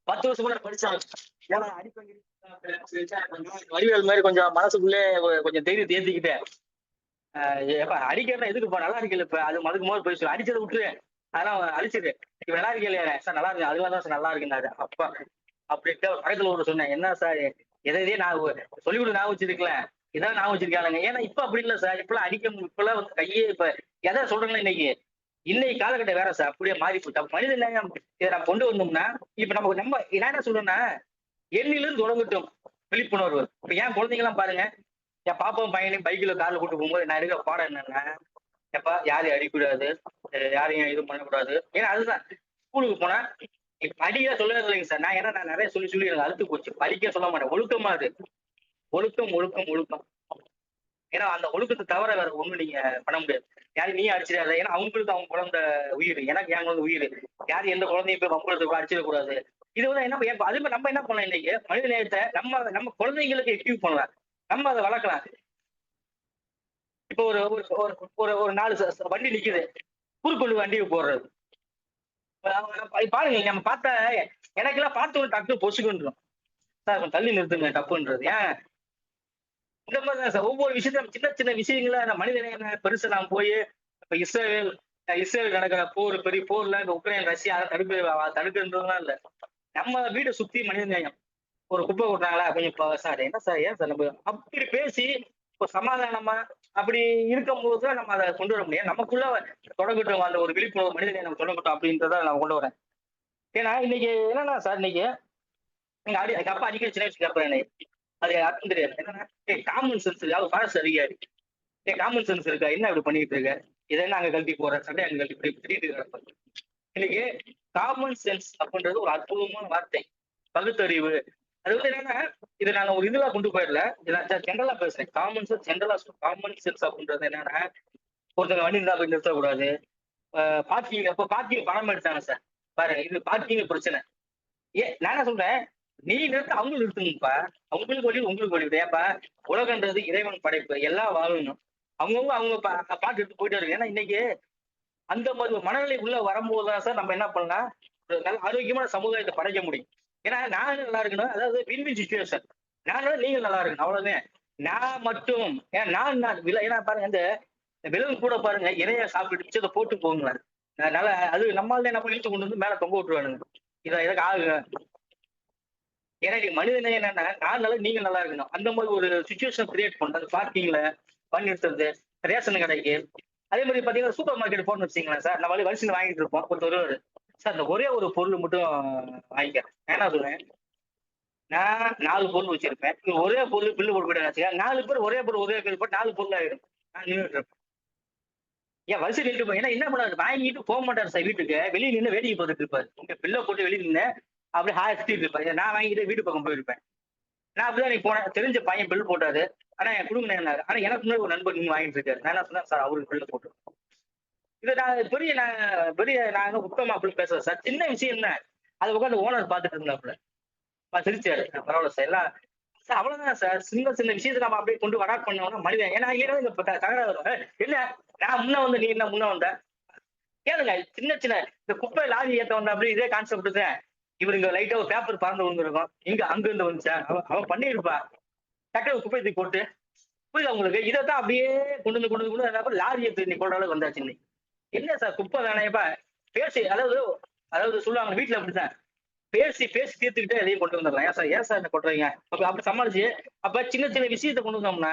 10 வருஷம் கூட படிச்சாங்க. ஏன்னா அடிப்பேன் வடிவேல் மாதிரி கொஞ்சம் மனசுக்குள்ளே கொஞ்சம் தைரியத்தை ஏத்திக்கிட்டேன். அடிக்கிறதா எதுக்கு நல்லா இருக்கல இப்ப அது அதுக்கு போது போய் அடிச்சதை விட்டுரு. அதெல்லாம் அழிச்சிரு. இப்ப நல்லா இருக்கலையா சார்? நல்லா இருக்கு. அதுதான் தான் சார் நல்லா இருக்குன்னாரு. அப்பா அப்படின்ட்டு பக்கத்துல ஒரு சொன்னேன். என்ன சார் எதையே நான் சொல்லி கொடு நான் வச்சிருக்கேன். இதான் நான் வச்சிருக்காங்க. ஏன்னா இப்ப அப்படி இல்லை சார். இப்பெல்லாம் இப்பெல்லாம் வந்து கையே இப்ப எதை சொல்றேங்களா இன்னைக்கு காலகட்டம் வேற சார். அப்படியே மாறி போச்சு. மனித நேயம் இதை நம்ம கொண்டு வந்தோம்னா இப்ப நம்ம நான் என்ன சொல்றேன்னா எண்ணிலிருந்து தொடங்கட்டும் விழிப்புணர்வு. இப்ப ஏன் குழந்தைங்கலாம் பாருங்க. என் பாப்பாவும் பையனையும் பைக்ல கார்ல கூட்டு போகும்போது நான் எடுக்கிற பாடம் என்னன்னா எப்பா யாரையும் அடிக்கூடாது, யாரையும் இது பண்ணக்கூடாது. ஏன்னா அதுதான் ஸ்கூலுக்கு போனா படிக்க சொல்லவே இல்லைங்க சார். நான் நிறைய சொல்லி எனக்கு அழுத்து போச்சு. படிக்க சொல்ல மாட்டேன். ஒழுக்கமா அது ஒழுக்கம் ஒழுக்கம் ஒழுக்கம். ஏன்னா அந்த ஒழுக்கத்தை தவிர வேற ஒண்ணும் நீங்க பண்ண முடியாது. யாரும் நீ அடிச்சிடாத. ஏன்னா அவங்களுக்கு அவங்க குழந்தை உயிர். எனக்கு என் குழந்தை உயிர். யாரும் எந்த குழந்தையும் போய் வம்புறதுக்கு அடிச்சிடக்கூடாது. இது வந்து என்ன அதே மாதிரி நம்ம என்ன பண்ணலாம் இன்னைக்கு மனித நேயத்தை நம்ம நம்ம குழந்தைங்களுக்கு எக்டிவ் பண்ணலாம். நம்ம அதை வளர்க்கலாம். இப்போ ஒரு ஒரு ஒரு ஒரு ஒரு 4 வண்டி நிக்குது. குறுக்கு வண்டியை போடுறது. பாருங்க நம்ம பார்த்தா எனக்கெல்லாம் பார்த்த ஒரு டக்கு பொசுக்குன்றோம். சார் கொஞ்சம் தள்ளி நிறுத்துங்க தப்புன்றது. ஏன் இந்த மாதிரி தான் சார் ஒவ்வொரு விஷயத்தையும் சின்ன சின்ன விஷயங்கள நம்ம மனித நேயம் பெருசா நாம் போய் இப்ப இஸ்ரேல் நடக்கிற போர் பெரிய போர்ல இந்த உக்ரைன் ரஷ்யா அதை தடுக்கிறதுலாம் இல்ல. நம்ம வீட்டை சுத்தி மனித நேயம். ஒரு குப்பை கொட்டுறாங்களா கொஞ்சம் சார் என்ன சார் ஏன் சார் நம்ம அப்படி பேசி ஒரு சமாதானமா அப்படி இருக்கும்போது தான் நம்ம அதை கொண்டு வர முடியும். நமக்குள்ள தொடங்கட்டும் அந்த ஒரு விழிப்புணர்வு மனித நேயம் தொடங்கட்டும் அப்படின்றத நான் கொண்டு வரேன். ஏன்னா இன்னைக்கு என்னன்னா சார் இன்னைக்கு எங்க அப்பா அடிக்கடி சின்ன வயசு கேட்பேன் அது அர்த்தம் தெரியாது. என்னன்னா காமன் சென்ஸ் அவர் ஃபாரஸ்ட் அதிகாரி. காமன் சென்ஸ் இருக்கா என்ன இப்படி பண்ணிட்டு இருக்க? இதை என்ன அங்க கழட்டி போற சட்டை அங்க கழட்டி திடீர்னு கிடப்பேன். இன்னைக்கு காமன் சென்ஸ் அப்படின்றது ஒரு அற்புதமான வார்த்தை. பகுத்தறிவு. அது வந்து என்னன்னா இதை நான் ஒரு இதுல கொண்டு போயிடல. ஜென்ரலா பேசுறேன். காமன் சென்ஸ் அப்படின்றது என்னன்னா ஒருத்தங்க வண்டி இருந்தா போய் நிறுத்தக்கூடாது. பார்க்கிங் பணம் எடுத்தாங்க சார். பாருங்க இது பார்க்கிங் பிரச்சனை. நான் என்ன சொல்றேன் நீ நிறுத்த அவங்களும் நிறுத்தணும்ப்பா. அவங்களுக்கு வழி உங்களுக்கு வழி ஏப்பா உலகன்றது இறைவன் படைப்பு எல்லாம் வாழணும். அவங்கவுங்க அவங்க பாட்டு எடுத்து போயிட்டே இருக்கு. ஏன்னா இன்னைக்கு அந்த மாதிரி மனநிலை உள்ள வரும்போதுதான் சார் நம்ம என்ன பண்ணலாம் ஒரு நல்ல ஆரோக்கியமான சமுதாயத்தை படைக்க முடியும். ஏன்னா நான் நல்லா இருக்கணும் அதாவது வின் சுச்சுவேஷன். நான் நீங்க நல்லா இருக்கணும் அவ்வளவுதான். நான் மட்டும் ஏன்னா பாருங்க இந்த விலங்கு கூட பாருங்க இறைய சாப்பிட்டு மிச்சத்தை போட்டு போங்க. அதனால அது நம்மளால என்ன இழுத்து கொண்டு வந்து மேல தொங்க விட்டுருவானுங்க. இதை எதுக்கு ஆகுங்க. ஏன்னா நீ மனிதனே என்னன்னா நான் நல்லா நீங்க நல்லா இருக்கணும். அந்த மாதிரி ஒரு சுச்சுவேஷன் கிரியேட் பண்றது பார்க்கிங்ல பண்ணி நிறுத்துறது ரேஷன் கடைக்கு. அதே மாதிரி பாத்தீங்கன்னா சூப்பர் மார்க்கெட் போன்னு வச்சுங்களேன் சார் நம்ம வரிசையில் வாங்கிட்டு இருப்போம் ஒருத்தர் சார் இந்த ஒரே ஒரு பொருள் மட்டும் வாங்கிக்கிறேன். என்ன சொல்றேன் நான் 4 பொருள் வச்சிருப்பேன். ஒரே பொருள் பில்லு போட்டு போயிட்டு 4 பேர் ஒரே பேர் போட்டு 4 பொருள் ஆயிடும். நான் நின்றுட்டு இருப்பேன். ஏன் வரிசை நின்று போய் ஏன்னா என்ன பண்ணாரு வாங்கிட்டு போக மாட்டாரு சார் வீட்டுக்கு வெளியே நின்று வேடிக்கை பார்த்துட்டு இருப்பாரு. இங்க பில்லை போட்டு வெளியே நின்று அப்படியே சுத்திட்டு இருப்பாரு. நான் வாங்கிட்டு வீட்டு பக்கம் போயிருப்பேன். நான் அப்படிதான் நீ போனேன் தெரிஞ்ச பையன் பில் போட்டாரு. ஆனா என் குடும்பம் ஆனா எனக்கு முன்னாடி ஒரு நண்பர் நீங்க வாங்கிட்டு இருக்காரு. நான் என்ன சொன்னேன் சார் அவருக்கு பில்ல போட்டு இதை நான் உத்தமா அப்படின்னு பேசுறேன் சார். சின்ன விஷயம் என்ன அதை உட்காந்து ஓனர் பார்த்துட்டு இருந்தாப்புல சிரிச்சாரு. பரவாயில்ல சார் எல்லாம் சார் அவ்வளவுதான் சார். சின்ன சின்ன விஷயத்தை நம்ம அப்படியே கொண்டு வடாக் பண்ணோம்னா மனிதன் ஏன்னா தகராறு வரும். இல்ல நான் முன்ன வந்து நீ என்ன முன்ன வந்த கேளுங்க சின்ன சின்ன இந்த குப்பை லாரி ஏத்த வந்த அப்படி இதே கான்செப்ட் தான். இவருங்க லைட்டா ஒரு பேப்பர் பறந்து விழுந்திருக்கும். அங்க இருந்து வந்துச்சா அவன் பண்ணிருப்பா டக்குனு குப்பை தூக்கி போட்டு புரியல உங்களுக்கு இதைத்தான் அப்படியே கொண்டு லாரி ஏத்து நீ கொள்ற அளவுக்கு வந்தாச்சு இன்னைக்கு. என்ன சார் குப்பை தானேப்பா பேசி அதாவது சொல்லுவாங்க வீட்டுல அப்படித்தான் பேசி தீர்த்துக்கிட்டே எதையும் கொண்டு வந்துடலாம். ஏன் சார் என்ன கொட்டுறீங்க அப்படி சமாளிச்சு அப்ப சின்ன சின்ன விஷயத்தை கொண்டு வந்தோம்னா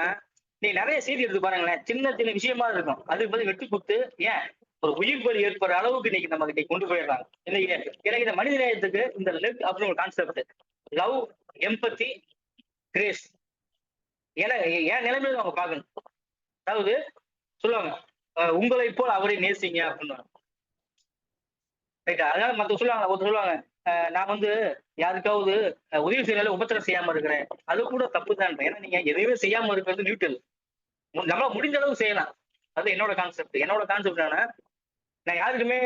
நீ நிறைய செய்தி எடுத்து பாருங்களேன். சின்ன சின்ன விஷயமா இருக்கும் அதுக்கு பதில் வெட்டி கொடுத்து ஏன் ஒரு உயிர் பலி ஏற்படுற அளவுக்கு இன்னைக்கு நம்ம கிட்ட கொண்டு போயிடுறாங்க. இன்னைக்கு எனக்கு இந்த மனித நேயத்துக்கு இந்த லெக் அப்படின்னு ஒரு கான்செப்ட் லவ் எம்பத்தி கிரேஸ் ஏன்னா என் நிலைமையில அவங்க பார்க்கணும். அதாவது சொல்லுவாங்க உங்களை போல் அவரை நேசிங்க அப்படின்னு ரைட்டா. அதனால மத்த சொல்லுவாங்க நான் வந்து யாருக்காவது உதவி செய்யறால உபத்திரம் செய்யாம இருக்கிறேன் அது கூட தப்பு தான். ஏன்னா நீங்க எதையுமே செய்யாம இருக்கிறது நியூட்ரல். நம்மளால முடிஞ்ச அளவு செய்யலாம். அது என்னோட கான்செப்ட் என்னன்னா நான் யாருக்குமே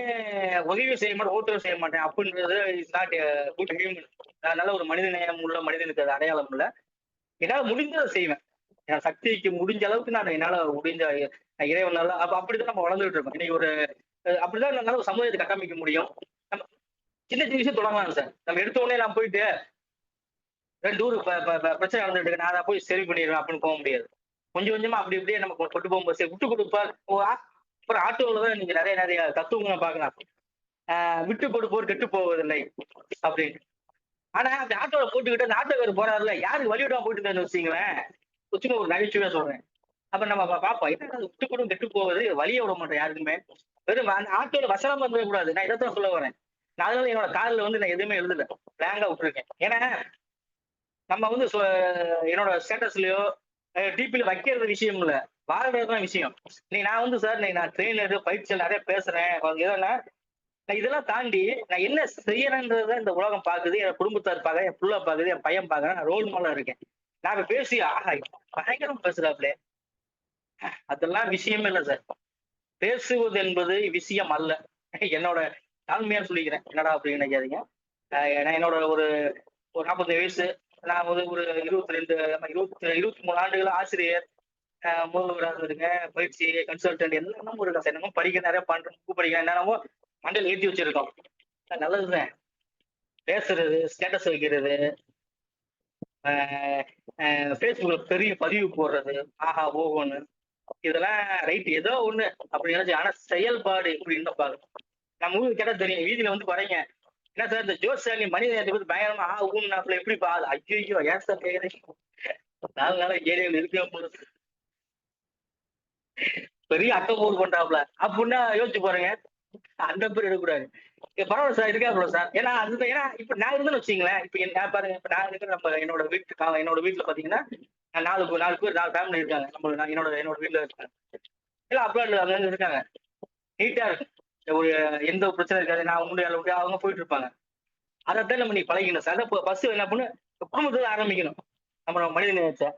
உதவி செய்ய மாட்டேன் ஓட்டுறவு செய்ய மாட்டேன் அப்படின்றது இஸ் நாட் குட் ஹியூமன். நல்ல ஒரு மனித நேயம் உள்ள மனிதனுக்கு அது அடையாளம் இல்லை. என்னால முடிஞ்சதை செய்வேன். என் சக்திக்கு முடிஞ்ச அளவுக்கு நான் என்னால முடிஞ்ச இறைவனால அப்படிதான் நம்ம வளர்ந்துட்டு இருக்கோம். இன்னைக்கு ஒரு அப்படிதான் என்னால ஒரு சமூகத்தை கட்டமைக்க முடியும். நம்ம சின்ன சின்ன விஷயம் தொடங்கலாம் சார். நம்ம எடுத்த உடனே நான் போயிட்டு 2 ஊர் பிரச்சனை நடந்துட்டு நான் அதை போய் சரி பண்ணிடுவேன் அப்படின்னு போக முடியாது. கொஞ்சம் கொஞ்சமா அப்படி இப்படியே நம்ம கொண்டு போகும்போது சரி விட்டு கொடுப்பா அப்புறம் ஆட்டோவில் தான் நீங்க நிறைய தத்துவங்களை பார்க்கலாம். விட்டு கொடுப்போர் கெட்டு போவதில்லை அப்படின்னு. ஆனா அந்த ஆட்டோல போட்டுக்கிட்டு அந்த ஆட்டோக்காரர் போறாருல யாருக்கு வழிவிடாம போயிட்டு வச்சுங்களேன் சும்மா ஒரு நகைச்சுவையா சொல்றேன். அப்ப நம்ம பார்ப்போம் என்ன விட்டு கொடுக்கும் கெட்டு போவது வழியை விட மாட்டோம் யாருக்குமே. வெறும் அந்த ஆட்டோல வசனம் பண்ணவே கூடாது. நான் இதைத்தான் சொல்ல வரேன். நான் அதனால என்னோட காலில் வந்து நான் எதுவுமே எழுதல பிளாங்கா விட்டுருக்கேன். ஏன்னா நம்ம வந்து என்னோட ஸ்டேட்டஸ்லயோ டிபில வைக்கிறது விஷயம் இல்ல வாழ்றதுதான் விஷயம். நான் வந்து சார் நான் ட்ரெயினர் பயிற்சியில் நிறைய பேசுறேன். எதனா நான் இதெல்லாம் தாண்டி நான் என்ன செய்யறேன்றத இந்த உலகம் பாக்குது. என் குடும்பத்தார் பாக்க என் புள்ள பாக்குது என் பையன் பாக்குறேன். நான் ரோல் மாடலா இருக்கேன். நான் இப்ப பேசி பயங்கரம் பேசுறாப்ல அதெல்லாம் விஷயமே இல்லை சார். பேசுவது என்பது விஷயம் அல்ல. என்னோட தாழ்மையா சொல்லிக்கிறேன். என்னடா அப்படி நினைக்காதீங்க. ஏன்னா என்னோட ஒரு ஒரு 40 வயசு. நான் ஒரு ஒரு 22 23 ஆண்டுகள் ஆசிரியர், முதல்வரா இருக்கேன். பயிற்சி கன்சல்டன்ட் என்னென்னமோ இருக்கேன் சார். என்னமோ படிக்க நிறைய பண்றோம். புக் படிக்கிறேன். என்னென்னமோ மண்டையில ஏத்தி வச்சிருக்கோம். நல்லதுதான். பேசுறது, ஸ்டேட்டஸ் வைக்கிறது, ஃபேஸ்புக்ல பெரிய பதிவு போடுறது, ஆஹா ஓஹோன்னு. இதெல்லாம் ரைட் ஏதோ ஒண்ணு அப்படி நினைச்சு. ஆனா செயல்பாடு எப்படின்னு பாருங்க. நம்ம ஊருக்கு கேட்டா தெரியும். வீதியில வந்து பாருங்க, என்ன சார் இந்த ஜோஸ் மனித நேயத்தை பத்தி பயங்கரமா ஊன்னு நாப்புல எப்படி ஐயோ ஏன் சார் கேக்குறீங்க? 4 நாளா ஏரியாவில் இருக்கவே போறது பெரிய அட்டை போர் பண்றாப்ல அப்படின்னா யோசிச்சு பாருங்க. அந்த பேர் எடுக்கக்கூடாது. பரவாயில்ல சார் இருக்கா சார். ஏன்னா அதுதான். ஏன்னா இப்ப நான் இருந்தேன்னு வச்சுங்களேன். இப்ப நான் பாருங்க, இப்ப நான் இருக்கிற நம்ம என்னோட வீட்டுல பாத்தீங்கன்னா 4 பேர் 4 ஃபேமிலி இருக்காங்க. என்னோட என்னோட வீட்டுல இருக்காங்க. எல்லாம் அப்ராட்ல அங்க இருக்காங்க. நீட்டா இருக்கும். ஒரு எந்த ஒரு பிரச்சனை இருக்காது. நான் உண்டு அளவுக்கு அவங்க போயிட்டு இருப்பாங்க. அதைத்தான் நம்ம நீ பழகிக்கணும் சார். பஸ் என்ன பண்ணு, குடும்பத்துல ஆரம்பிக்கணும் நம்ம மனித நேயத்தை.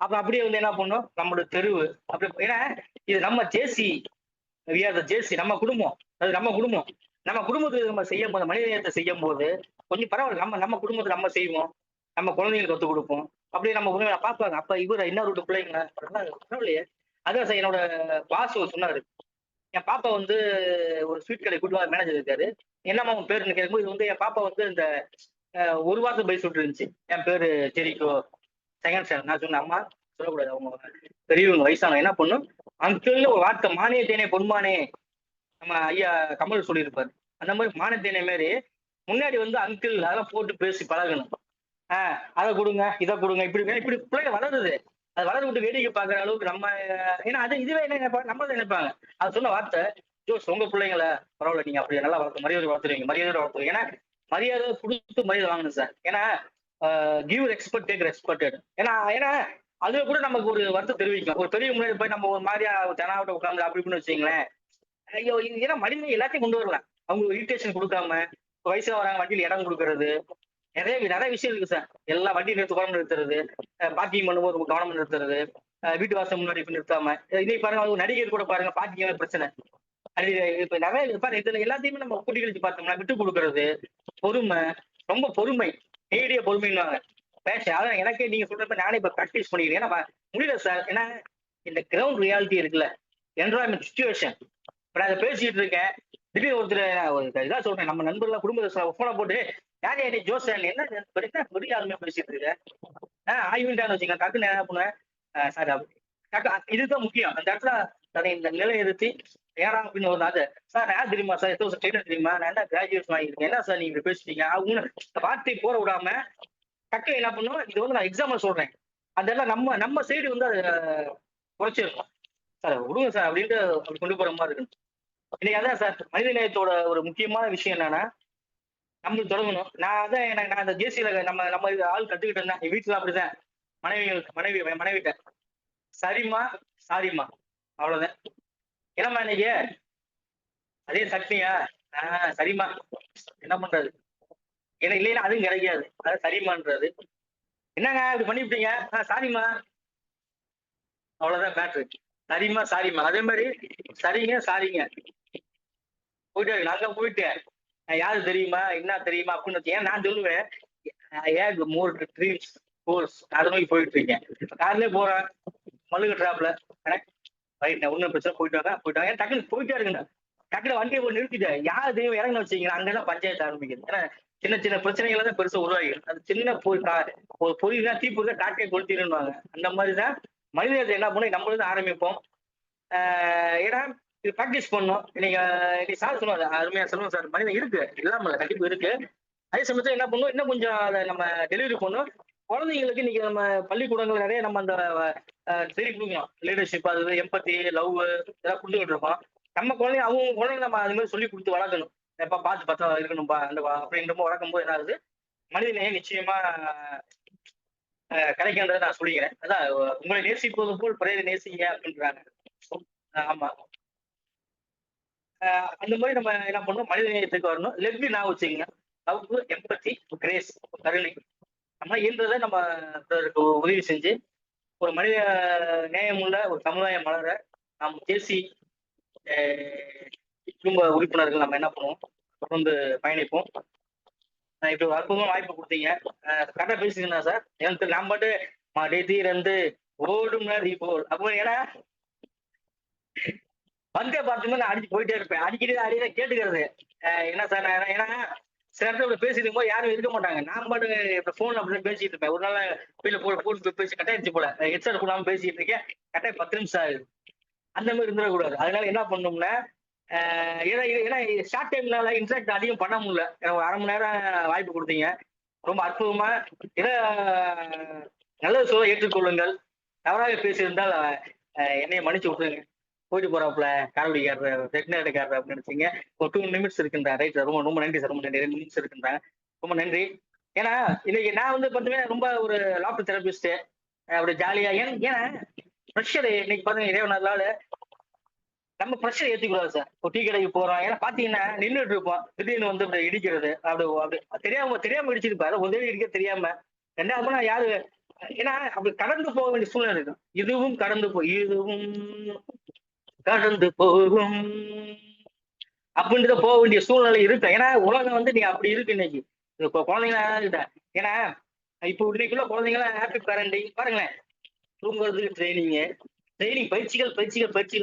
அப்ப அப்படியே வந்து என்ன பண்ணும் நம்மளோட தெருவு அப்படி. ஏன்னா இது நம்ம ஜேசி, ஜேசி நம்ம குடும்பம். அது நம்ம குடும்பம். நம்ம குடும்பத்துக்கு நம்ம செய்யும் போது மனித நேயத்தை செய்யும் போது கொஞ்சம் பரவாயில்ல. நம்ம நம்ம குடும்பத்தை நம்ம செய்வோம். நம்ம குழந்தைங்களுக்கு கத்துக் கொடுப்போம். அப்படியே நம்ம உறவினர் பார்ப்பாங்க. அப்ப இவர் என்ன ஒரு பிள்ளைங்க பரவாயில்லையே. அதான் சார் என்னோட பாஸ் சொன்னாரு. என் பாப்பா வந்து ஒரு ஸ்வீட் கடை கூட்டு மேனேஜர் இருக்காரு. என்னம்மா உன் பேருன்னு கேட்கும்போது, இது வந்து என் பாப்பா வந்து இந்த ஒரு வாரத்தை போய் சொல்லிட்டு இருந்துச்சு. என் பேரு ஜெரிகோ, செகண்ட் ஸ்டாண்டர்ட். நான் சொன்னேன், அம்மா சொல்லக்கூடாது. அவங்க பெரியவங்க வயசானவங்க என்ன பண்ணும், அங்கிள்னு ஒரு வார்த்தை மானே தேனே பொன்மானே நம்ம ஐயா கமல் சொல்லியிருப்பாரு. அந்த மாதிரி மானே தேனே மாதிரி முன்னாடி வந்து அங்கிள் அதெல்லாம் போட்டு பேசி பழகணும். அதை கொடுங்க, இதை கொடுங்க, இப்படி இப்படி பிள்ளைங்க வளருது. அது வளர விட்டு வேடிக்கை பார்க்குற அளவுக்கு நம்ம. ஏன்னா அது இதுவே என்ன நினைப்பாங்க, நம்ம தான் நினைப்பாங்க. அது சொன்ன வார்த்தை, ஜோஸ் உங்க பிள்ளைங்கள பரவாயில்ல, நீங்க அப்படி நல்லா வளர்த்து மரியாதை வளர்த்துருவீங்க, மரியாதை வளர்த்துருவீங்க. ஏன்னா மரியாதை கொடுத்து மரியாதை வாங்கணும் சார். ஏன்னா கிவ் ரெஸ்பெக்ட் டேக் ரெஸ்பெக்டட். ஏன்னா ஏன்னா அதுல கூட நமக்கு ஒரு வருத்தம் தெரிவிக்கும். ஒரு பெரிய முன்னாடி போய் நம்ம ஒரு மாதிரியா தெனாவட்ட உட்காந்து அப்படி இப்படின்னு வச்சுங்களேன். ஐயோ இது ஏன்னா மனிதன் எல்லாத்தையும் கொண்டு வரலாம். அவங்க இரிட்டேஷன் கொடுக்காம வயசா வராங்க வண்டியில் இடம் கொடுக்கறது, நிறைய நிறைய விஷயம் இருக்கு சார். எல்லா வண்டி நிறுத்து கவனம் நிறுத்துறது, பார்க்கிங் பண்ணும்போது கவனம் நிறுத்துறது, வீட்டு வாசல் முன்னாடி இப்ப நிறுத்தாம. இன்னைக்கு பாருங்க ஒரு நடிகர் கூட பாருங்க பார்க்கிங் பிரச்சனை. அது இப்ப நிறைய பாருங்க. இதுல எல்லாத்தையுமே நம்ம கூட்டி கழிச்சு பார்த்தோம்னா விட்டு கொடுக்கறது, பொறுமை, ரொம்ப பொறுமை, நேடிய பொறுமைன்னுவாங்க. அதான் எனக்கே நீங்க சொல்றப்ப நானே இப்ப ப்ராக்டிஸ் பண்ணிக்கிறேன். ஏன்னா முடியல சார். ஏன்னா இந்த கிரவுண்ட் ரியாலிட்டி இருக்குல்ல, என்வரான்மெண்ட் சுச்சுவேஷன். இப்ப நான் அதை பேசிட்டு இருக்கேன். திடீர்னு ஒருத்தர் இதான் சொல்றேன், நம்ம நண்பர்லாம் குடும்பத்தை போன போட்டு யார் யாரு ஜோஸ் என்ன பெரிய ஆளுமே பேசிட்டு இருக்க ஆய்வுண்டான்னு வச்சுக்கேன். டக்குன்னு என்ன பண்ணுவேன், சார் இதுதான் முக்கியம். அந்த இடத்துல தன்னை இந்த நிலை நிறுத்தி ஏன்னா அப்படின்னு ஒரு அது சார் யார் தெரியுமா சார், எத்தனை வருஷம் ட்ரெயினர் தெரியுமா, நான் என்ன கிராஜுவேட் வாங்கியிருக்கேன், என்ன சார் நீங்க பேசிட்டீங்க அவங்க வார்த்தை போற விடாம டக்குன்னு என்ன பண்ணுவோம். இது வந்து நான் எக்ஸாம்பிள் சொல்றேன். அதெல்லாம் நம்ம நம்ம சைடு வந்து அதை குறைச்சிருக்கோம். சார் விடுங்க சார் அப்படின்ட்டு அப்படி கொண்டு போற மாதிரி இருக்கு. இன்னைக்கு அதான் சார் மனித நேயத்தோட ஒரு முக்கியமான விஷயம் என்னன்னா நம்மளுக்கு தொடங்கணும். நான் அதான் எனக்கு நான் அந்த ஜேசியில நம்ம நம்ம ஆள் கத்துக்கிட்டு இருந்தேன். என் வீட்டுல அப்படிதான். மனைவிட்ட சரிம்மா சாரிம்மா அவ்வளவுதான். என்னம்மா இன்னைக்கு அதே சட்னியா, சரிம்மா என்ன பண்றது, ஏன்னா இல்லைன்னா அதுவும் கிடைக்காது. அதான் சரிம்மான்றது. என்னங்க இப்படி பண்ணிவிட்டீங்க, சாரிம்மா அவ்வளவுதான் மேட்ரு. சரிம்மா சாரிம்மா. அதே மாதிரி சரிங்க சாரிங்க போயிட்டு நான் போயிட்டேன். யாரு தெரியுமா என்ன தெரியுமா அப்படின்னு ஏன் நான் சொல்லுவேன். ஏன் மோர் ட்ரீம்ஸ் கோர்ஸ் அதை நோக்கி போயிட்டு இருக்கேன். கார்லயே போறேன், மல்லு கட்டுறாப்புல ரைட், ஒன்னும் பிரச்சனை போயிட்டாங்க டக்குன்னு போயிட்டே இருக்குங்க. டக்குனு வண்டியை போய் நிறுத்திட்டேன். யார் தெய்வம் இறங்கணும் வச்சுக்கீங்க, அங்கதான் பஞ்சாயத்து ஆரம்பிக்குது. ஏன்னா சின்ன சின்ன பிரச்சனைகளை தான் பெருசா உருவாகிடும். அது சின்ன பொறியா தீப்பொருளை காட்டே கொளுத்திடுவாங்க. அந்த மாதிரிதான் மனிதத்தை என்ன பண்ணி நம்மளும் ஆரம்பிப்போம். ஏன்னா இது ப்ராக்டிஸ் பண்ணணும். இன்னைக்கு சார் சொல்லுவாங்க, அருமையா சொல்லுவோம் சார், மனிதன் இருக்கு இல்லாம கண்டிப்பா இருக்கு. அதே சமயத்துல என்ன பண்ணும், இன்னும் கொஞ்சம் அதை நம்ம டெலிவரி பண்ணணும். குழந்தைங்களுக்கு இன்னைக்கு நம்ம பள்ளிக்கூடங்கள் நிறைய நம்ம அந்த சரி கொடுக்கணும். லீடர்ஷிப், அது எம்பத்தி, லவ் இதெல்லாம் கொடுத்துக்கிட்டு இருக்கோம். நம்ம குழந்தைங்க அவங்க குழந்தைங்க நம்ம அது மாதிரி சொல்லி கொடுத்து வளர்க்கணும். எப்ப பார்த்து பார்த்தா இருக்கணும்பா அந்த அப்படின்ற வளர்க்கும் போது என்ன ஆகுது, மனிதனையே நிச்சயமா கிடைக்கின்றதை நான் சொல்லிக்கிறேன். அதான் உங்களை நேசிப்பது போல் பிறரை நேசிங்க அப்படின்றாங்க. ஆமா. அந்த மாதிரி நம்ம என்ன பண்ணணும், மனித நேயத்துக்கு வரணும். லெட்மி நான் வச்சுக்கோங்க, லவ், எம்பத்தி, கிரேஸ், கருணை. நம்ம இயன்றதை நம்ம பிறருக்கு உதவி செஞ்சு ஒரு மனித நேயமுள்ள ஒரு சமுதாயம் மலர நாம் ஜேசி குடும்ப உறுப்பினர்கள் நம்ம என்ன பண்ணுவோம், தொடர்ந்து பயணிப்போம். இப்படி ஒரு அற்புதமான வாய்ப்பு கொடுத்தீங்க. கரெக்டா பேசுறீங்களா சார்? எனக்கு நான் பாட்டு மடை திறந்து ஓடும் நதி போல் அப்போ ஏன்னா வந்தே பார்த்துமே நான் அடிச்சு போயிட்டே இருப்பேன். அடிக்கடி அடிக்கடி கேட்டுக்கிறது. என்ன சார் நான் ஏன்னா சில இடத்துல இப்படி பேசிட்டு இருக்கும்போது யாரும் இருக்க மாட்டாங்க. நான் பாட்டு இப்ப ஃபோன் அப்படி பேசிட்டு இருப்பேன். ஒரு நாள் வீட்டுல போன் பேசி கட்டாயிடுச்சு போல. ஹெட்செட் போடாம பேசிட்டு இருக்கேன். கட்டாயம் 10 நிமிஷம் ஆகுது. அந்த மாதிரி இருந்துடக்கூடாது. அதனால என்ன பண்ணோம்னா, ஏன்னா ஏன்னா ஷார்ட் டைம்னால இன்ட்ராக்ட் அதிகம் பண்ண முடியல. எனக்கு ஒரு 1/2 மணி நேரம் வாய்ப்பு கொடுத்தீங்க. ரொம்ப அற்புதமா இதை நல்லது சொல்ல ஏற்றுக்கொள்ளுங்கள். தவறாக பேசியிருந்தால் என்னைய மன்னிச்சு விட்டுருங்க. போயிட்டு போறாப்புல காரவடிக்காரர் வெட்டினரிக்காரர் அப்படின்னு நினைச்சீங்க. ஒரு 2 நிமிட்ஸ் இருக்குன்றா. Right sir. ரொம்ப ரொம்ப நன்றி சார். ரொம்ப நன்றி. 2 நிமிட்ஸ் இருக்குன்றாங்க. ரொம்ப நன்றி. ஏன்னா இன்னைக்கு நான் வந்து பார்த்தீங்கன்னா ரொம்ப ஒரு லாஃப்டர் தெரபிஸ்ட். அப்படி ஜாலியா ஏன்னா ப்ரெஷர் இன்னைக்கு பாருங்க இறைவன் நாள் நம்ம ப்ரெஷர் ஏற்றிக்கூடாது சார். ஒரு டீ கடைக்கு போறோம். ஏன்னா பாத்தீங்கன்னா நின்றுட்டு இருப்போம். திடீர்னு வந்து இப்படி இடிக்கிறது அப்படி தெரியாம இடிச்சிருப்பாரு. உதவி இடிக்க தெரியாம. ரெண்டாவது நான் யாரு ஏன்னா அப்படி கடந்து போக வேண்டிய சூழ்நிலை இருக்கும். இதுவும் கடந்து போகும் அப்படின்றத போக வேண்டிய சூழ்நிலை இருக்கு. ஏன்னா உலகம் வந்து நீங்க அப்படி இருக்கு இன்னைக்கு. குழந்தைங்களா ஏன்னா இப்போ இன்னைக்குள்ள குழந்தைங்களாம் ஹாப்பி பேரண்டிங் பாருங்களேன். தூங்குறது ட்ரைனிங் பயிற்சிகள்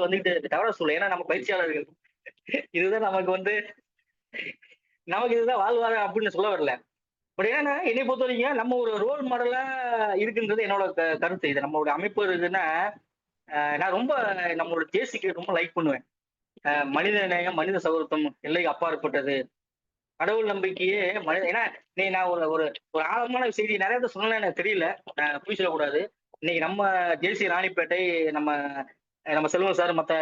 வந்துட்டு தவற சொல்ல. ஏன்னா நம்ம பயிற்சியாளர்கள் இதுதான் நமக்கு இதுதான் வாழ்வாரம் அப்படின்னு சொல்ல வரல. பட் ஏன்னா என்னை பொறுத்த வரைக்கும் நம்ம ஒரு ரோல் மாடலா இருக்குன்றது என்னோட கருத்து. இது நம்மளோட அமைப்பு இருக்குன்னா நான் ரொம்ப நம்மளோட ஜேசிக்கு ரொம்ப லைக் பண்ணுவேன். மனித நேயம், மனித சகோதரத்துவம் எல்லைக்கு அப்பாற்பட்டது. கடவுள் நம்பிக்கையே ஏன்னா நான் ஒரு ஒரு ஒரு ஆழமான செய்தி நிறைய பேர் சொன்னா எனக்கு தெரியல. பொய் சொல்லக்கூடாது. இன்னைக்கு நம்ம ஜேசி ராணிப்பேட்டை நம்ம நம்ம செல்வம் சார் மற்ற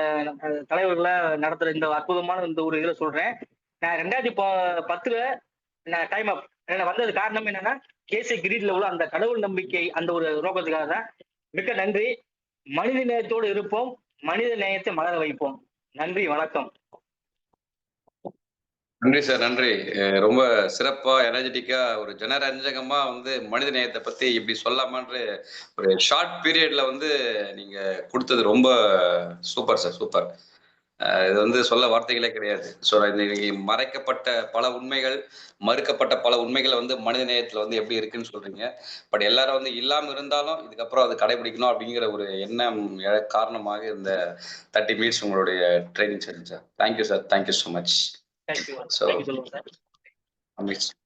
தலைவர்களா நடத்துற இந்த அற்புதமான இந்த ஒரு இதுல சொல்றேன். நான் 2010 நான் டைம் அப் வந்தது காரணம் என்னன்னா கேசி கிரீட்ல உள்ள அந்த கடவுள் நம்பிக்கை அந்த ஒரு நோக்கத்துக்காக தான். மிக்க நன்றி. மனித நேயத்தோடு இருப்போம். மனித நேயத்தை மலர வைப்போம். நன்றி, வணக்கம். நன்றி சார். நன்றி. ரொம்ப சிறப்பா எனர்ஜெட்டிக்கா ஒரு ஜனரஞ்சகமா வந்து மனித நேயத்தை பத்தி இப்படி சொல்லாமான்ற ஒரு ஷார்ட் பீரியட்ல வந்து நீங்க கொடுத்தது ரொம்ப சூப்பர் சார். சூப்பர். இது வந்து சொல்ல வார்த்தைகளே கிடையாது. ஸோ இன்னைக்கு மறைக்கப்பட்ட பல உண்மைகள், மறுக்கப்பட்ட பல உண்மைகள் வந்து மனித நேயத்துல வந்து எப்படி இருக்குன்னு சொல்றீங்க. பட் எல்லாரும் வந்து இல்லாம இருந்தாலும் இதுக்கப்புறம் அது கடைபிடிக்கணும் அப்படிங்கிற ஒரு எண்ணம் காரணமாக இந்த 30 மினிட்ஸ் உங்களுடைய training session sir. Thank you sir. Thank you so much. So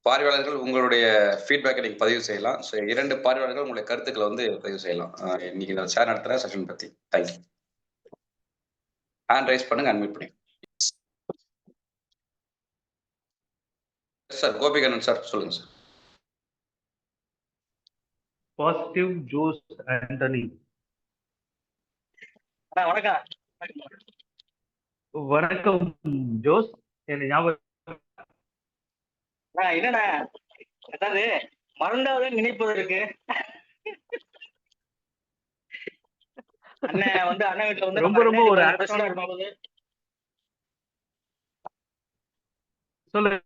பார்வையாளர்கள் உங்களுடைய ஃபீட்பேக்கை நீங்க பதிவு செய்யலாம். ஸோ 2 பார்வையாளர்கள் உங்களுடைய கருத்துக்களை வந்து பதிவு செய்யலாம். இன்னைக்கு நான் ஷேர் நடத்துற செஷன் பத்தி. தேங்க்யூ. ஹேண்ட் ரைஸ் பண்ணுங்க, அன்மியூட் பண்ணுங்க. சார் கோபிகண்ணன் சார் சொல்லுங்க சார். Positive Jose Antony. வணக்கம். வணக்கம் ஜோஸ். என்ன ஞாபகம் என்னண்ணா அதாவது மறந்தாலும் நினைப்பதற்கு அண்ணன் வந்து அண்ணன் வீட்டுல வந்து ரொம்ப ரொம்ப ஒரு சொல்லுங்க.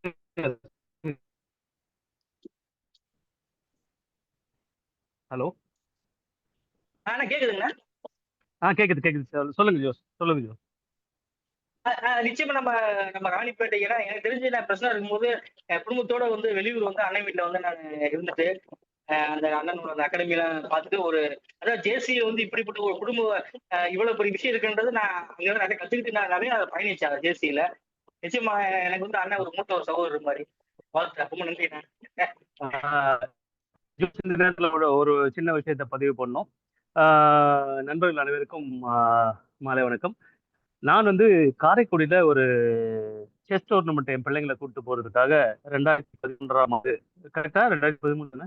ஹலோ கேக்குதுங்கண்ணா? கேக்குது சார். சொல்லுங்க ஜோஸ். நிச்சயமா நம்ம ராணிப்பேட்டை ஏன்னா எனக்கு தெரிஞ்சு நான் பிரச்சனை இருக்கும்போது குடும்பத்தோட வந்து வெளியூர் வந்து அண்ணன் வீட்டுல வந்து நான் இருந்துட்டு அந்த அண்ணனோட அந்த அகாடமியில பார்த்துட்டு அதாவது ஜேசியில வந்து இப்படிப்பட்ட ஒரு குடும்ப இவ்வளவு பெரிய விஷயம் இருக்குன்றது நான் அங்க நிறைய கத்துக்கிட்டு நான் நிறைய பயணிச்சேன் ஜேசியில. நிச்சயமா எனக்கு வந்து அண்ணன் ஒரு மூத்த ஒரு சகோதரர் மாதிரி. ரொம்ப நன்றி. இந்த நேரத்துல ஒரு சின்ன விஷயத்தை பதிவு பண்ணோம். நண்பர்கள் அனைவருக்கும் மாலை வணக்கம். நான் வந்து காரைக்குடியில ஒரு செஸ் டோர்னமெண்ட் என் பிள்ளைங்களை கூப்பிட்டு போறதுக்காக 2013ஆம் ஆண்டு கரெக்டா 2013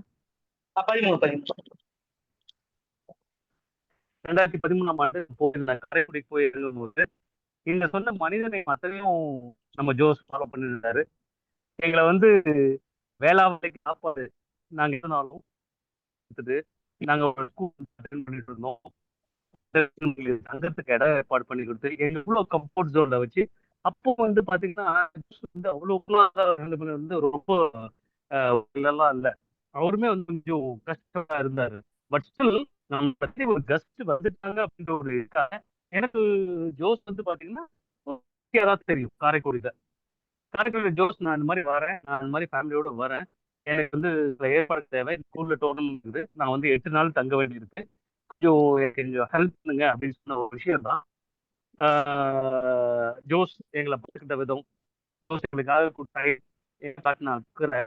2013ஆம் ஆண்டு போயிருந்தேன். காரைக்குடிக்கு போய் எழுதும்போது நீங்க சொன்ன மனிதனை அத்தனையும் நம்ம ஜோஸ் ஃபாலோ பண்ணிருந்தாரு. எங்களை வந்து வேளாண்மைக்கு சாப்பாடு நாங்க எதுனாலும் நாங்க ஒரு ஸ்கூல் பண்ணிட்டு இருந்தோம். தங்கத்துக்கு இடம் ஏற்பாடு பண்ணி கொடுத்து எங்களுக்குள்ள கம்ஃபர்ட் ஜோன்ல வச்சு அப்போ வந்து பாத்தீங்கன்னா அவ்வளவு வந்து ரொம்ப இல்ல அவருமே வந்து கொஞ்சம் கஷ்டமா இருந்தாரு பட் ஸ்டில் நம்ம பத்தி ஒரு கெஸ்ட் வந்துட்டாங்க அப்படின்ற ஒரு இதுக்காக எனக்கு ஜோஸ் வந்து பாத்தீங்கன்னா தான் தெரியும். காரைக்குடியில ஜோஸ் நான் இந்த மாதிரி வரேன், நான் இந்த மாதிரி ஃபேமிலியோட வரேன், எனக்கு வந்து சில ஏற்பாடு தேவை, ஸ்கூல்ல டோர்னமெண்ட் இருக்குது, நான் வந்து 8 நாள் தங்க வேண்டியிருக்கு, கொஞ்சம் ஹெல்ப் பண்ணுங்க அப்படின்னு சொன்ன ஒரு விஷயம் தான் ஜோஸ் எங்களை பார்த்துக்கிட்ட விதம், ஜோஸ் எங்களுக்காக காட்டின அக்கறை,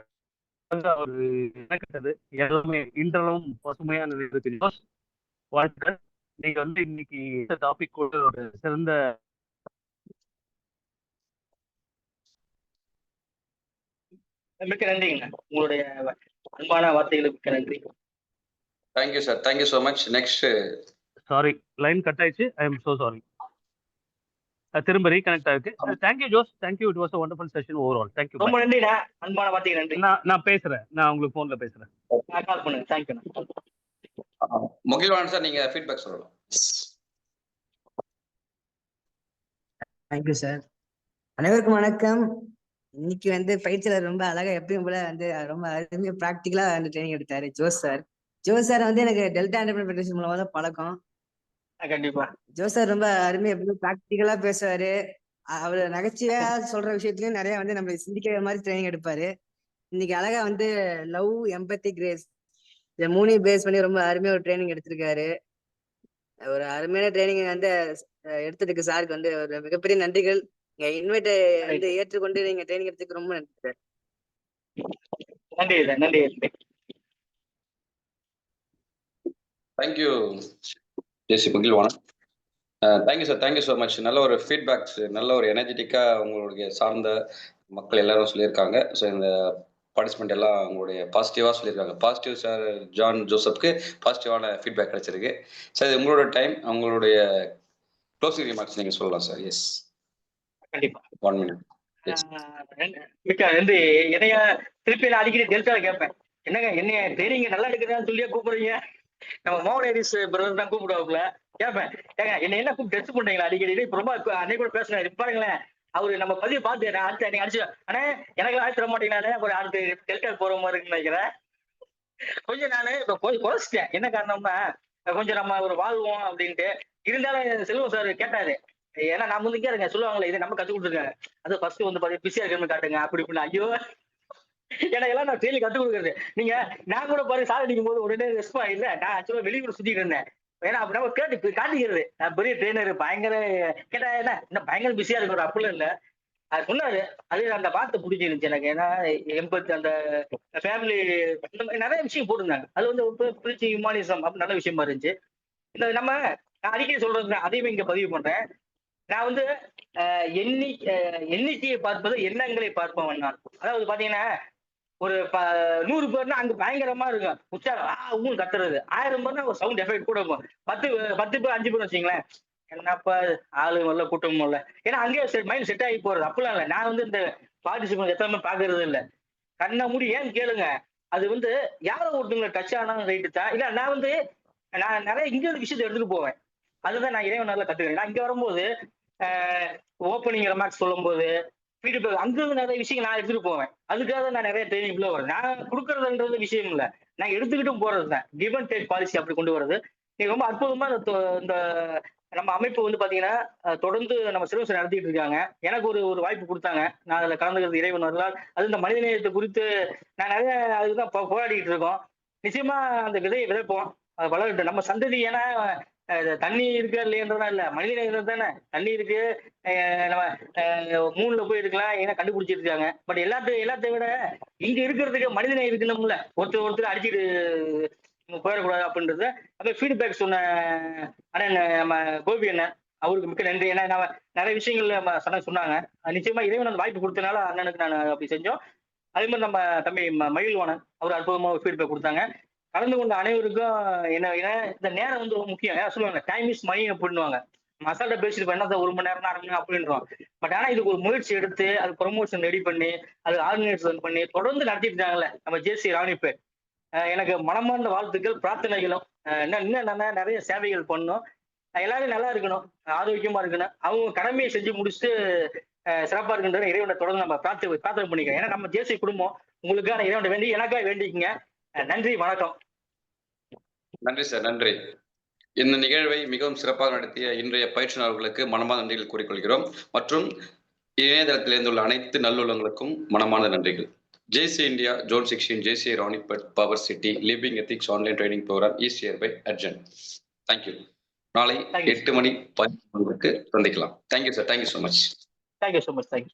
ஒரு இணக்கத்தது எல்லாமே இன்றளவும் பசுமையான இருக்கு. ஜோஸ் வாழ்த்துக்கள். நீங்க வந்து இன்னைக்கு இந்த டாபிக் கூட ஒரு சிறந்த மிக்க நன்றிங்க. உங்களுடைய அன்பான வார்த்தைகளுக்கு மிக்க நன்றி. Thank you sir, thank you so much. Next sorry line cut ஆயிடுச்சு. I am so sorry. திரும்ப ரீகனெக்ட் ஆயிருக்கு. Thank you Jose, thank you. It was a wonderful session overall. Thank you. ரொம்ப நன்றிண்ணா, அன்பான வார்த்தைக்கு நன்றி. நான் பேசுறேன், நான் உங்களுக்கு போன்ல பேசுறேன். கால் பண்ணுங்க. தேங்க்யூ. முகில்வாணன் சார், நீங்க ஃபீட்பேக் சொல்லலாம். Thank you sir. அனைவருக்கும் வணக்கம். இன்னைக்கு வந்து பயிற்சியாளர் ரொம்ப அழகா எப்பயும் போல வந்து ரொம்ப அருமையா ப்ராக்டிக்கலா வந்து ட்ரைனிங் எடுத்தாரு ஜோஸ் சார். ஜோஸ் சார் வந்து எனக்கு டெல்டா என்டர்பிரைஸ் ஃபெடரேஷன் மூலமா தான் பழக்கம். கண்டிப்பா ஜோஸ் சார் ரொம்ப அருமையா எப்பயும் ப்ராக்டிக்கலா பேசுவாரு. அவர் நகைச்சுவையா சொல்ற விஷயத்துலயும் நிறைய வந்து நம்ம சிந்திக்கிற மாதிரி ட்ரைனிங் எடுப்பாரு. இன்னைக்கு அழகா வந்து லவ், எம்பத்தி, கிரேஸ் இந்த 3 பேஸ் பண்ணி ரொம்ப அருமையா ஒரு ட்ரைனிங் எடுத்திருக்காரு. ஒரு அருமையான ட்ரைனிங் வந்து எடுத்ததுக்கு சாருக்கு வந்து ஒரு மிகப்பெரிய நன்றிகள். நீங்க இன்வைட் வந்து ஏற்றுக்கொண்டு நீங்க ட்ரைனிங் எடுத்துக்கு ரொம்ப நன்றி சார். நன்றி நன்றி. Thank you JC Mugilvanan. Thank you sir, thank you so much. நல்ல ஒரு ஃபீட்பேக்ஸ், நல்ல ஒரு எனர்ஜெட்டிக்காக உங்களுடைய சார்ந்த மக்கள் எல்லாரும் சொல்லியிருக்காங்க. ஸோ இந்த பார்ட்டிசிபெண்ட் எல்லாம் உங்களுடைய பாசிட்டிவாக சொல்லியிருக்காங்க. பாசிட்டிவ் சார் ஜான் ஜோசப்க்கு பாசிட்டிவான ஃபீட்பேக் கிடைச்சிருக்கு. சார் இது உங்களோட டைம், உங்களுடைய க்ளோசிங் ரிமார்க்ஸ் நீங்கள் சொல்லலாம் சார். எஸ், கண்டிப்பா. 1 minute. மிக்க நன்றி. என்னைய திருப்பி நான் அடிக்கடி டெல்டால கேட்பேன், என்னங்க என்னைய ட்ரைனிங் நல்லா எடுக்கிறதான்னு சொல்லியே கூப்பிடுறீங்க, நம்ம மோகனேரிஸ் பிரதர் தான் கூப்பிடுவாப்புல. கேட்பேன், ஏங்க என்ன என்ன கூப்பிட்டு டெஸ்ட் பண்றீங்களா அடிக்கடி? இப்ப ரொம்ப அன்னைக்கு கூட பேசுறேன் பாருங்களேன். அவரு நம்ம பதிவு பார்த்து அடுத்த நீங்க அடிச்சு ஆனா எனக்கு ஆயிரத்தி தர மாட்டீங்களா, ஒரு அடுத்து டெல்டா போற மாதிரி இருக்குன்னு நினைக்கிறேன். கொஞ்சம் நானு இப்ப கொஞ்சம் குறைச்சிட்டேன். என்ன காரணம்னா கொஞ்சம் நம்ம ஒரு வாழ்வோம் அப்படின்ட்டு. இருந்தாலும் செல்வம் சார் கேட்டாரு, ஏன்னா நான் முந்தைக்கே இருங்க சொல்லுவாங்களே இதை நம்ம கத்து கொடுத்துருக்காங்க, அது ஃபர்ஸ்ட் வந்து பாத்தீங்கன்னா பிஸியா இருக்கிறது காட்டுங்க அப்படி இப்படின்னு. ஐயோ எனக்கு எல்லாம் நான் டெய்லி கத்து கொடுக்குறது. நீங்க நான் கூட பாருங்க சார் அடிக்கும் போது உடனே ரெஸ்பா இல்ல, நான் ஆக்சுவலா வெளியூர் சுத்திட்டு இருந்தேன். ஏன்னா அப்படி நம்ம கேட்டு காட்டிக்கிறது, நான் பெரிய ட்ரெயினர் பயங்கர கேட்டா என்ன பயங்கர பிஸியா இருக்கிற அப்படிலாம் இல்ல. அது சொன்னாரு, அது அந்த வார்த்தை பிடிச்சிருந்துச்சு எனக்கு. ஏன்னா எம்பத்தி அந்த ஃபேமிலி நிறைய விஷயம் போட்டிருந்தாங்க. அது வந்து பிரிச்சு ஹியூமானிசம் அப்படி நல்ல விஷயமா இருந்துச்சு. இந்த நம்ம நான் அடிக்கடி சொல்றது அதையுமே இங்க பதிவு பண்றேன். நான் வந்து எண்ணிக்கையை பார்ப்பது எண்ணங்களை பார்ப்பவன் நான். அதாவது பாத்தீங்கன்னா ஒரு 100 பேர்னா அங்க பயங்கரமா இருக்கும் உற்சாகம் ஊன்னு கத்துறது. 1000 பேர்னா ஒரு சவுண்ட் எஃபெக்ட் கூட இருக்கும். 10 பேர் 5 பேர் வச்சுங்களேன், என்னப்பா ஆளு வரல கூட்டம் வரல, ஏன்னா அங்கேயே மைண்ட் செட் ஆகி போறது. அப்படிலாம் இல்லை. நான் வந்து இந்த பார்ட்டிசிபென்ட் எத்தனை பாக்குறது இல்லை. கண்ணை மூடி ஏன்னு கேளுங்க, அது வந்து யாரோ ஒருத்தவங்களை டச் ஆனாலும் ரைட்டு தான். இல்ல நான் வந்து நான் நிறைய இங்க ஒரு விஷயத்தை எடுத்துட்டு போவேன். அதுதான் நான் இறைவன் நல்லா கத்துக்கிறேன். நான் இங்க வரும்போது ஓப்பனிங் ரெமார்க்ஸ் சொல்லும் போது ஃபீட்பேக் அங்கிருந்து நிறைய விஷயங்கள் நான் எடுத்துட்டு போவேன். அதுக்காக நான் நிறைய ட்ரைனிங் உள்ள வரேன். நான் கொடுக்கறதுன்றது விஷயம் இல்லை, நான் எடுத்துக்கிட்டும் போறது தான். கிவ் அண்ட் டேக் பாலிசி அப்படி கொண்டு வர்றது நீங்க ரொம்ப அற்புதமா இந்த நம்ம அமைப்பு வந்து பாத்தீங்கன்னா தொடர்ந்து நம்ம சிலபஸ் நடத்திட்டு இருக்காங்க. எனக்கு ஒரு வாய்ப்பு கொடுத்தாங்க, நான் அதுல கலந்துக்கிறது இறைவன் வரலால். அது இந்த மனிதநேயத்தை குறித்து நான் நிறைய அதுதான் போராடிட்டு இருக்கோம். நிச்சயமா அந்த விதையை விதைப்போம், அது வளரட்டும் நம்ம சந்ததி. ஏன்னா தண்ணி இருக்கா இல்லையன்றதா இல்ல, மனிதநேயம் தானே. தண்ணி இருக்கு, நம்ம மூணுல போய் இருக்கலாம், ஏன்னா கண்டுபிடிச்சிட்டு இருக்காங்க. பட் எல்லாத்தையும் விட இங்க இருக்கிறதுக்கு மனிதநேயம் இருக்கணும்ல, ஒருத்தர் அடிச்சுட்டு போயிடக்கூடாது அப்படின்றது. அப்ப ஃபீட்பேக் சொன்ன அண்ணன் நம்ம கோபி அண்ணன், அவருக்கு மிக்க நன்றி. ஏன்னா நம்ம நிறைய விஷயங்கள் நம்ம சொன்னாங்க. நிச்சயமா இறைவன் அந்த வாய்ப்பு கொடுத்தனால அண்ணனுக்கு நான் அப்படி செஞ்சோம். அதே மாதிரி நம்ம தம்பி மகிழ்வாணன் அவர் அற்புதமா ஃபீட்பேக் கொடுத்தாங்க. கலந்து கொண்ட அனைவருக்கும் என்ன இந்த நேரம் வந்து ரொம்ப முக்கியம். ஏன்னா சொல்லுவாங்க டைம் இஸ் மணி அப்படின்னுவாங்க. மசாலா பேசிட்டு என்ன 1 மணி நேரம் 1/2 மணி நேரம் அப்படின்றோம். பட் ஆனா இதுக்கு ஒரு முயற்சி எடுத்து அது ப்ரொமோஷன் ரெடி பண்ணி அது ஆர்கனைசேஷன் பண்ணி தொடர்ந்து நடத்திட்டு இருக்காங்கல்ல நம்ம ஜேசி ராணிப்பேட். எனக்கு மனமார்ந்த வாழ்த்துக்கள், பிரார்த்தனைகளும். இன்னும் நிறைய சேவைகள் பண்ணணும். எல்லாரும் நல்லா இருக்கணும், ஆரோக்கியமா இருக்கணும், அவங்க கடமையை செஞ்சு முடிச்சுட்டு சிறப்பா இருக்குன்ற இறைவனை தொடர்ந்து நம்ம பிரார்த்தனை பண்ணிக்கிறோம். ஏன்னா நம்ம ஜேசி குடும்பம் உங்களுக்காக இறைவனை வேண்டி எனக்காக வேண்டிக்குங்க. நன்றி, வணக்கம். நன்றி சார், நன்றி. இந்த நிகழ்வை மிகவும் சிறப்பாக நடத்திய இன்றைய பயிற்றுனர்களுக்கு மனமார்ந்த நன்றிகள் கூறிக்கொள்கிறோம். மற்றும் இணையதளத்தில் இருந்துள்ள அனைத்து நல்லுள்ளங்களுக்கும் மனமார்ந்த நன்றிகள். JC India zone 16 JC Ranipet power city living ethics online training programme is here by urgent. Thank you. நாளை 8 மணி 10 சந்திக்கலாம். Thank you sir, thank you so much. Thank you so much. Thank you.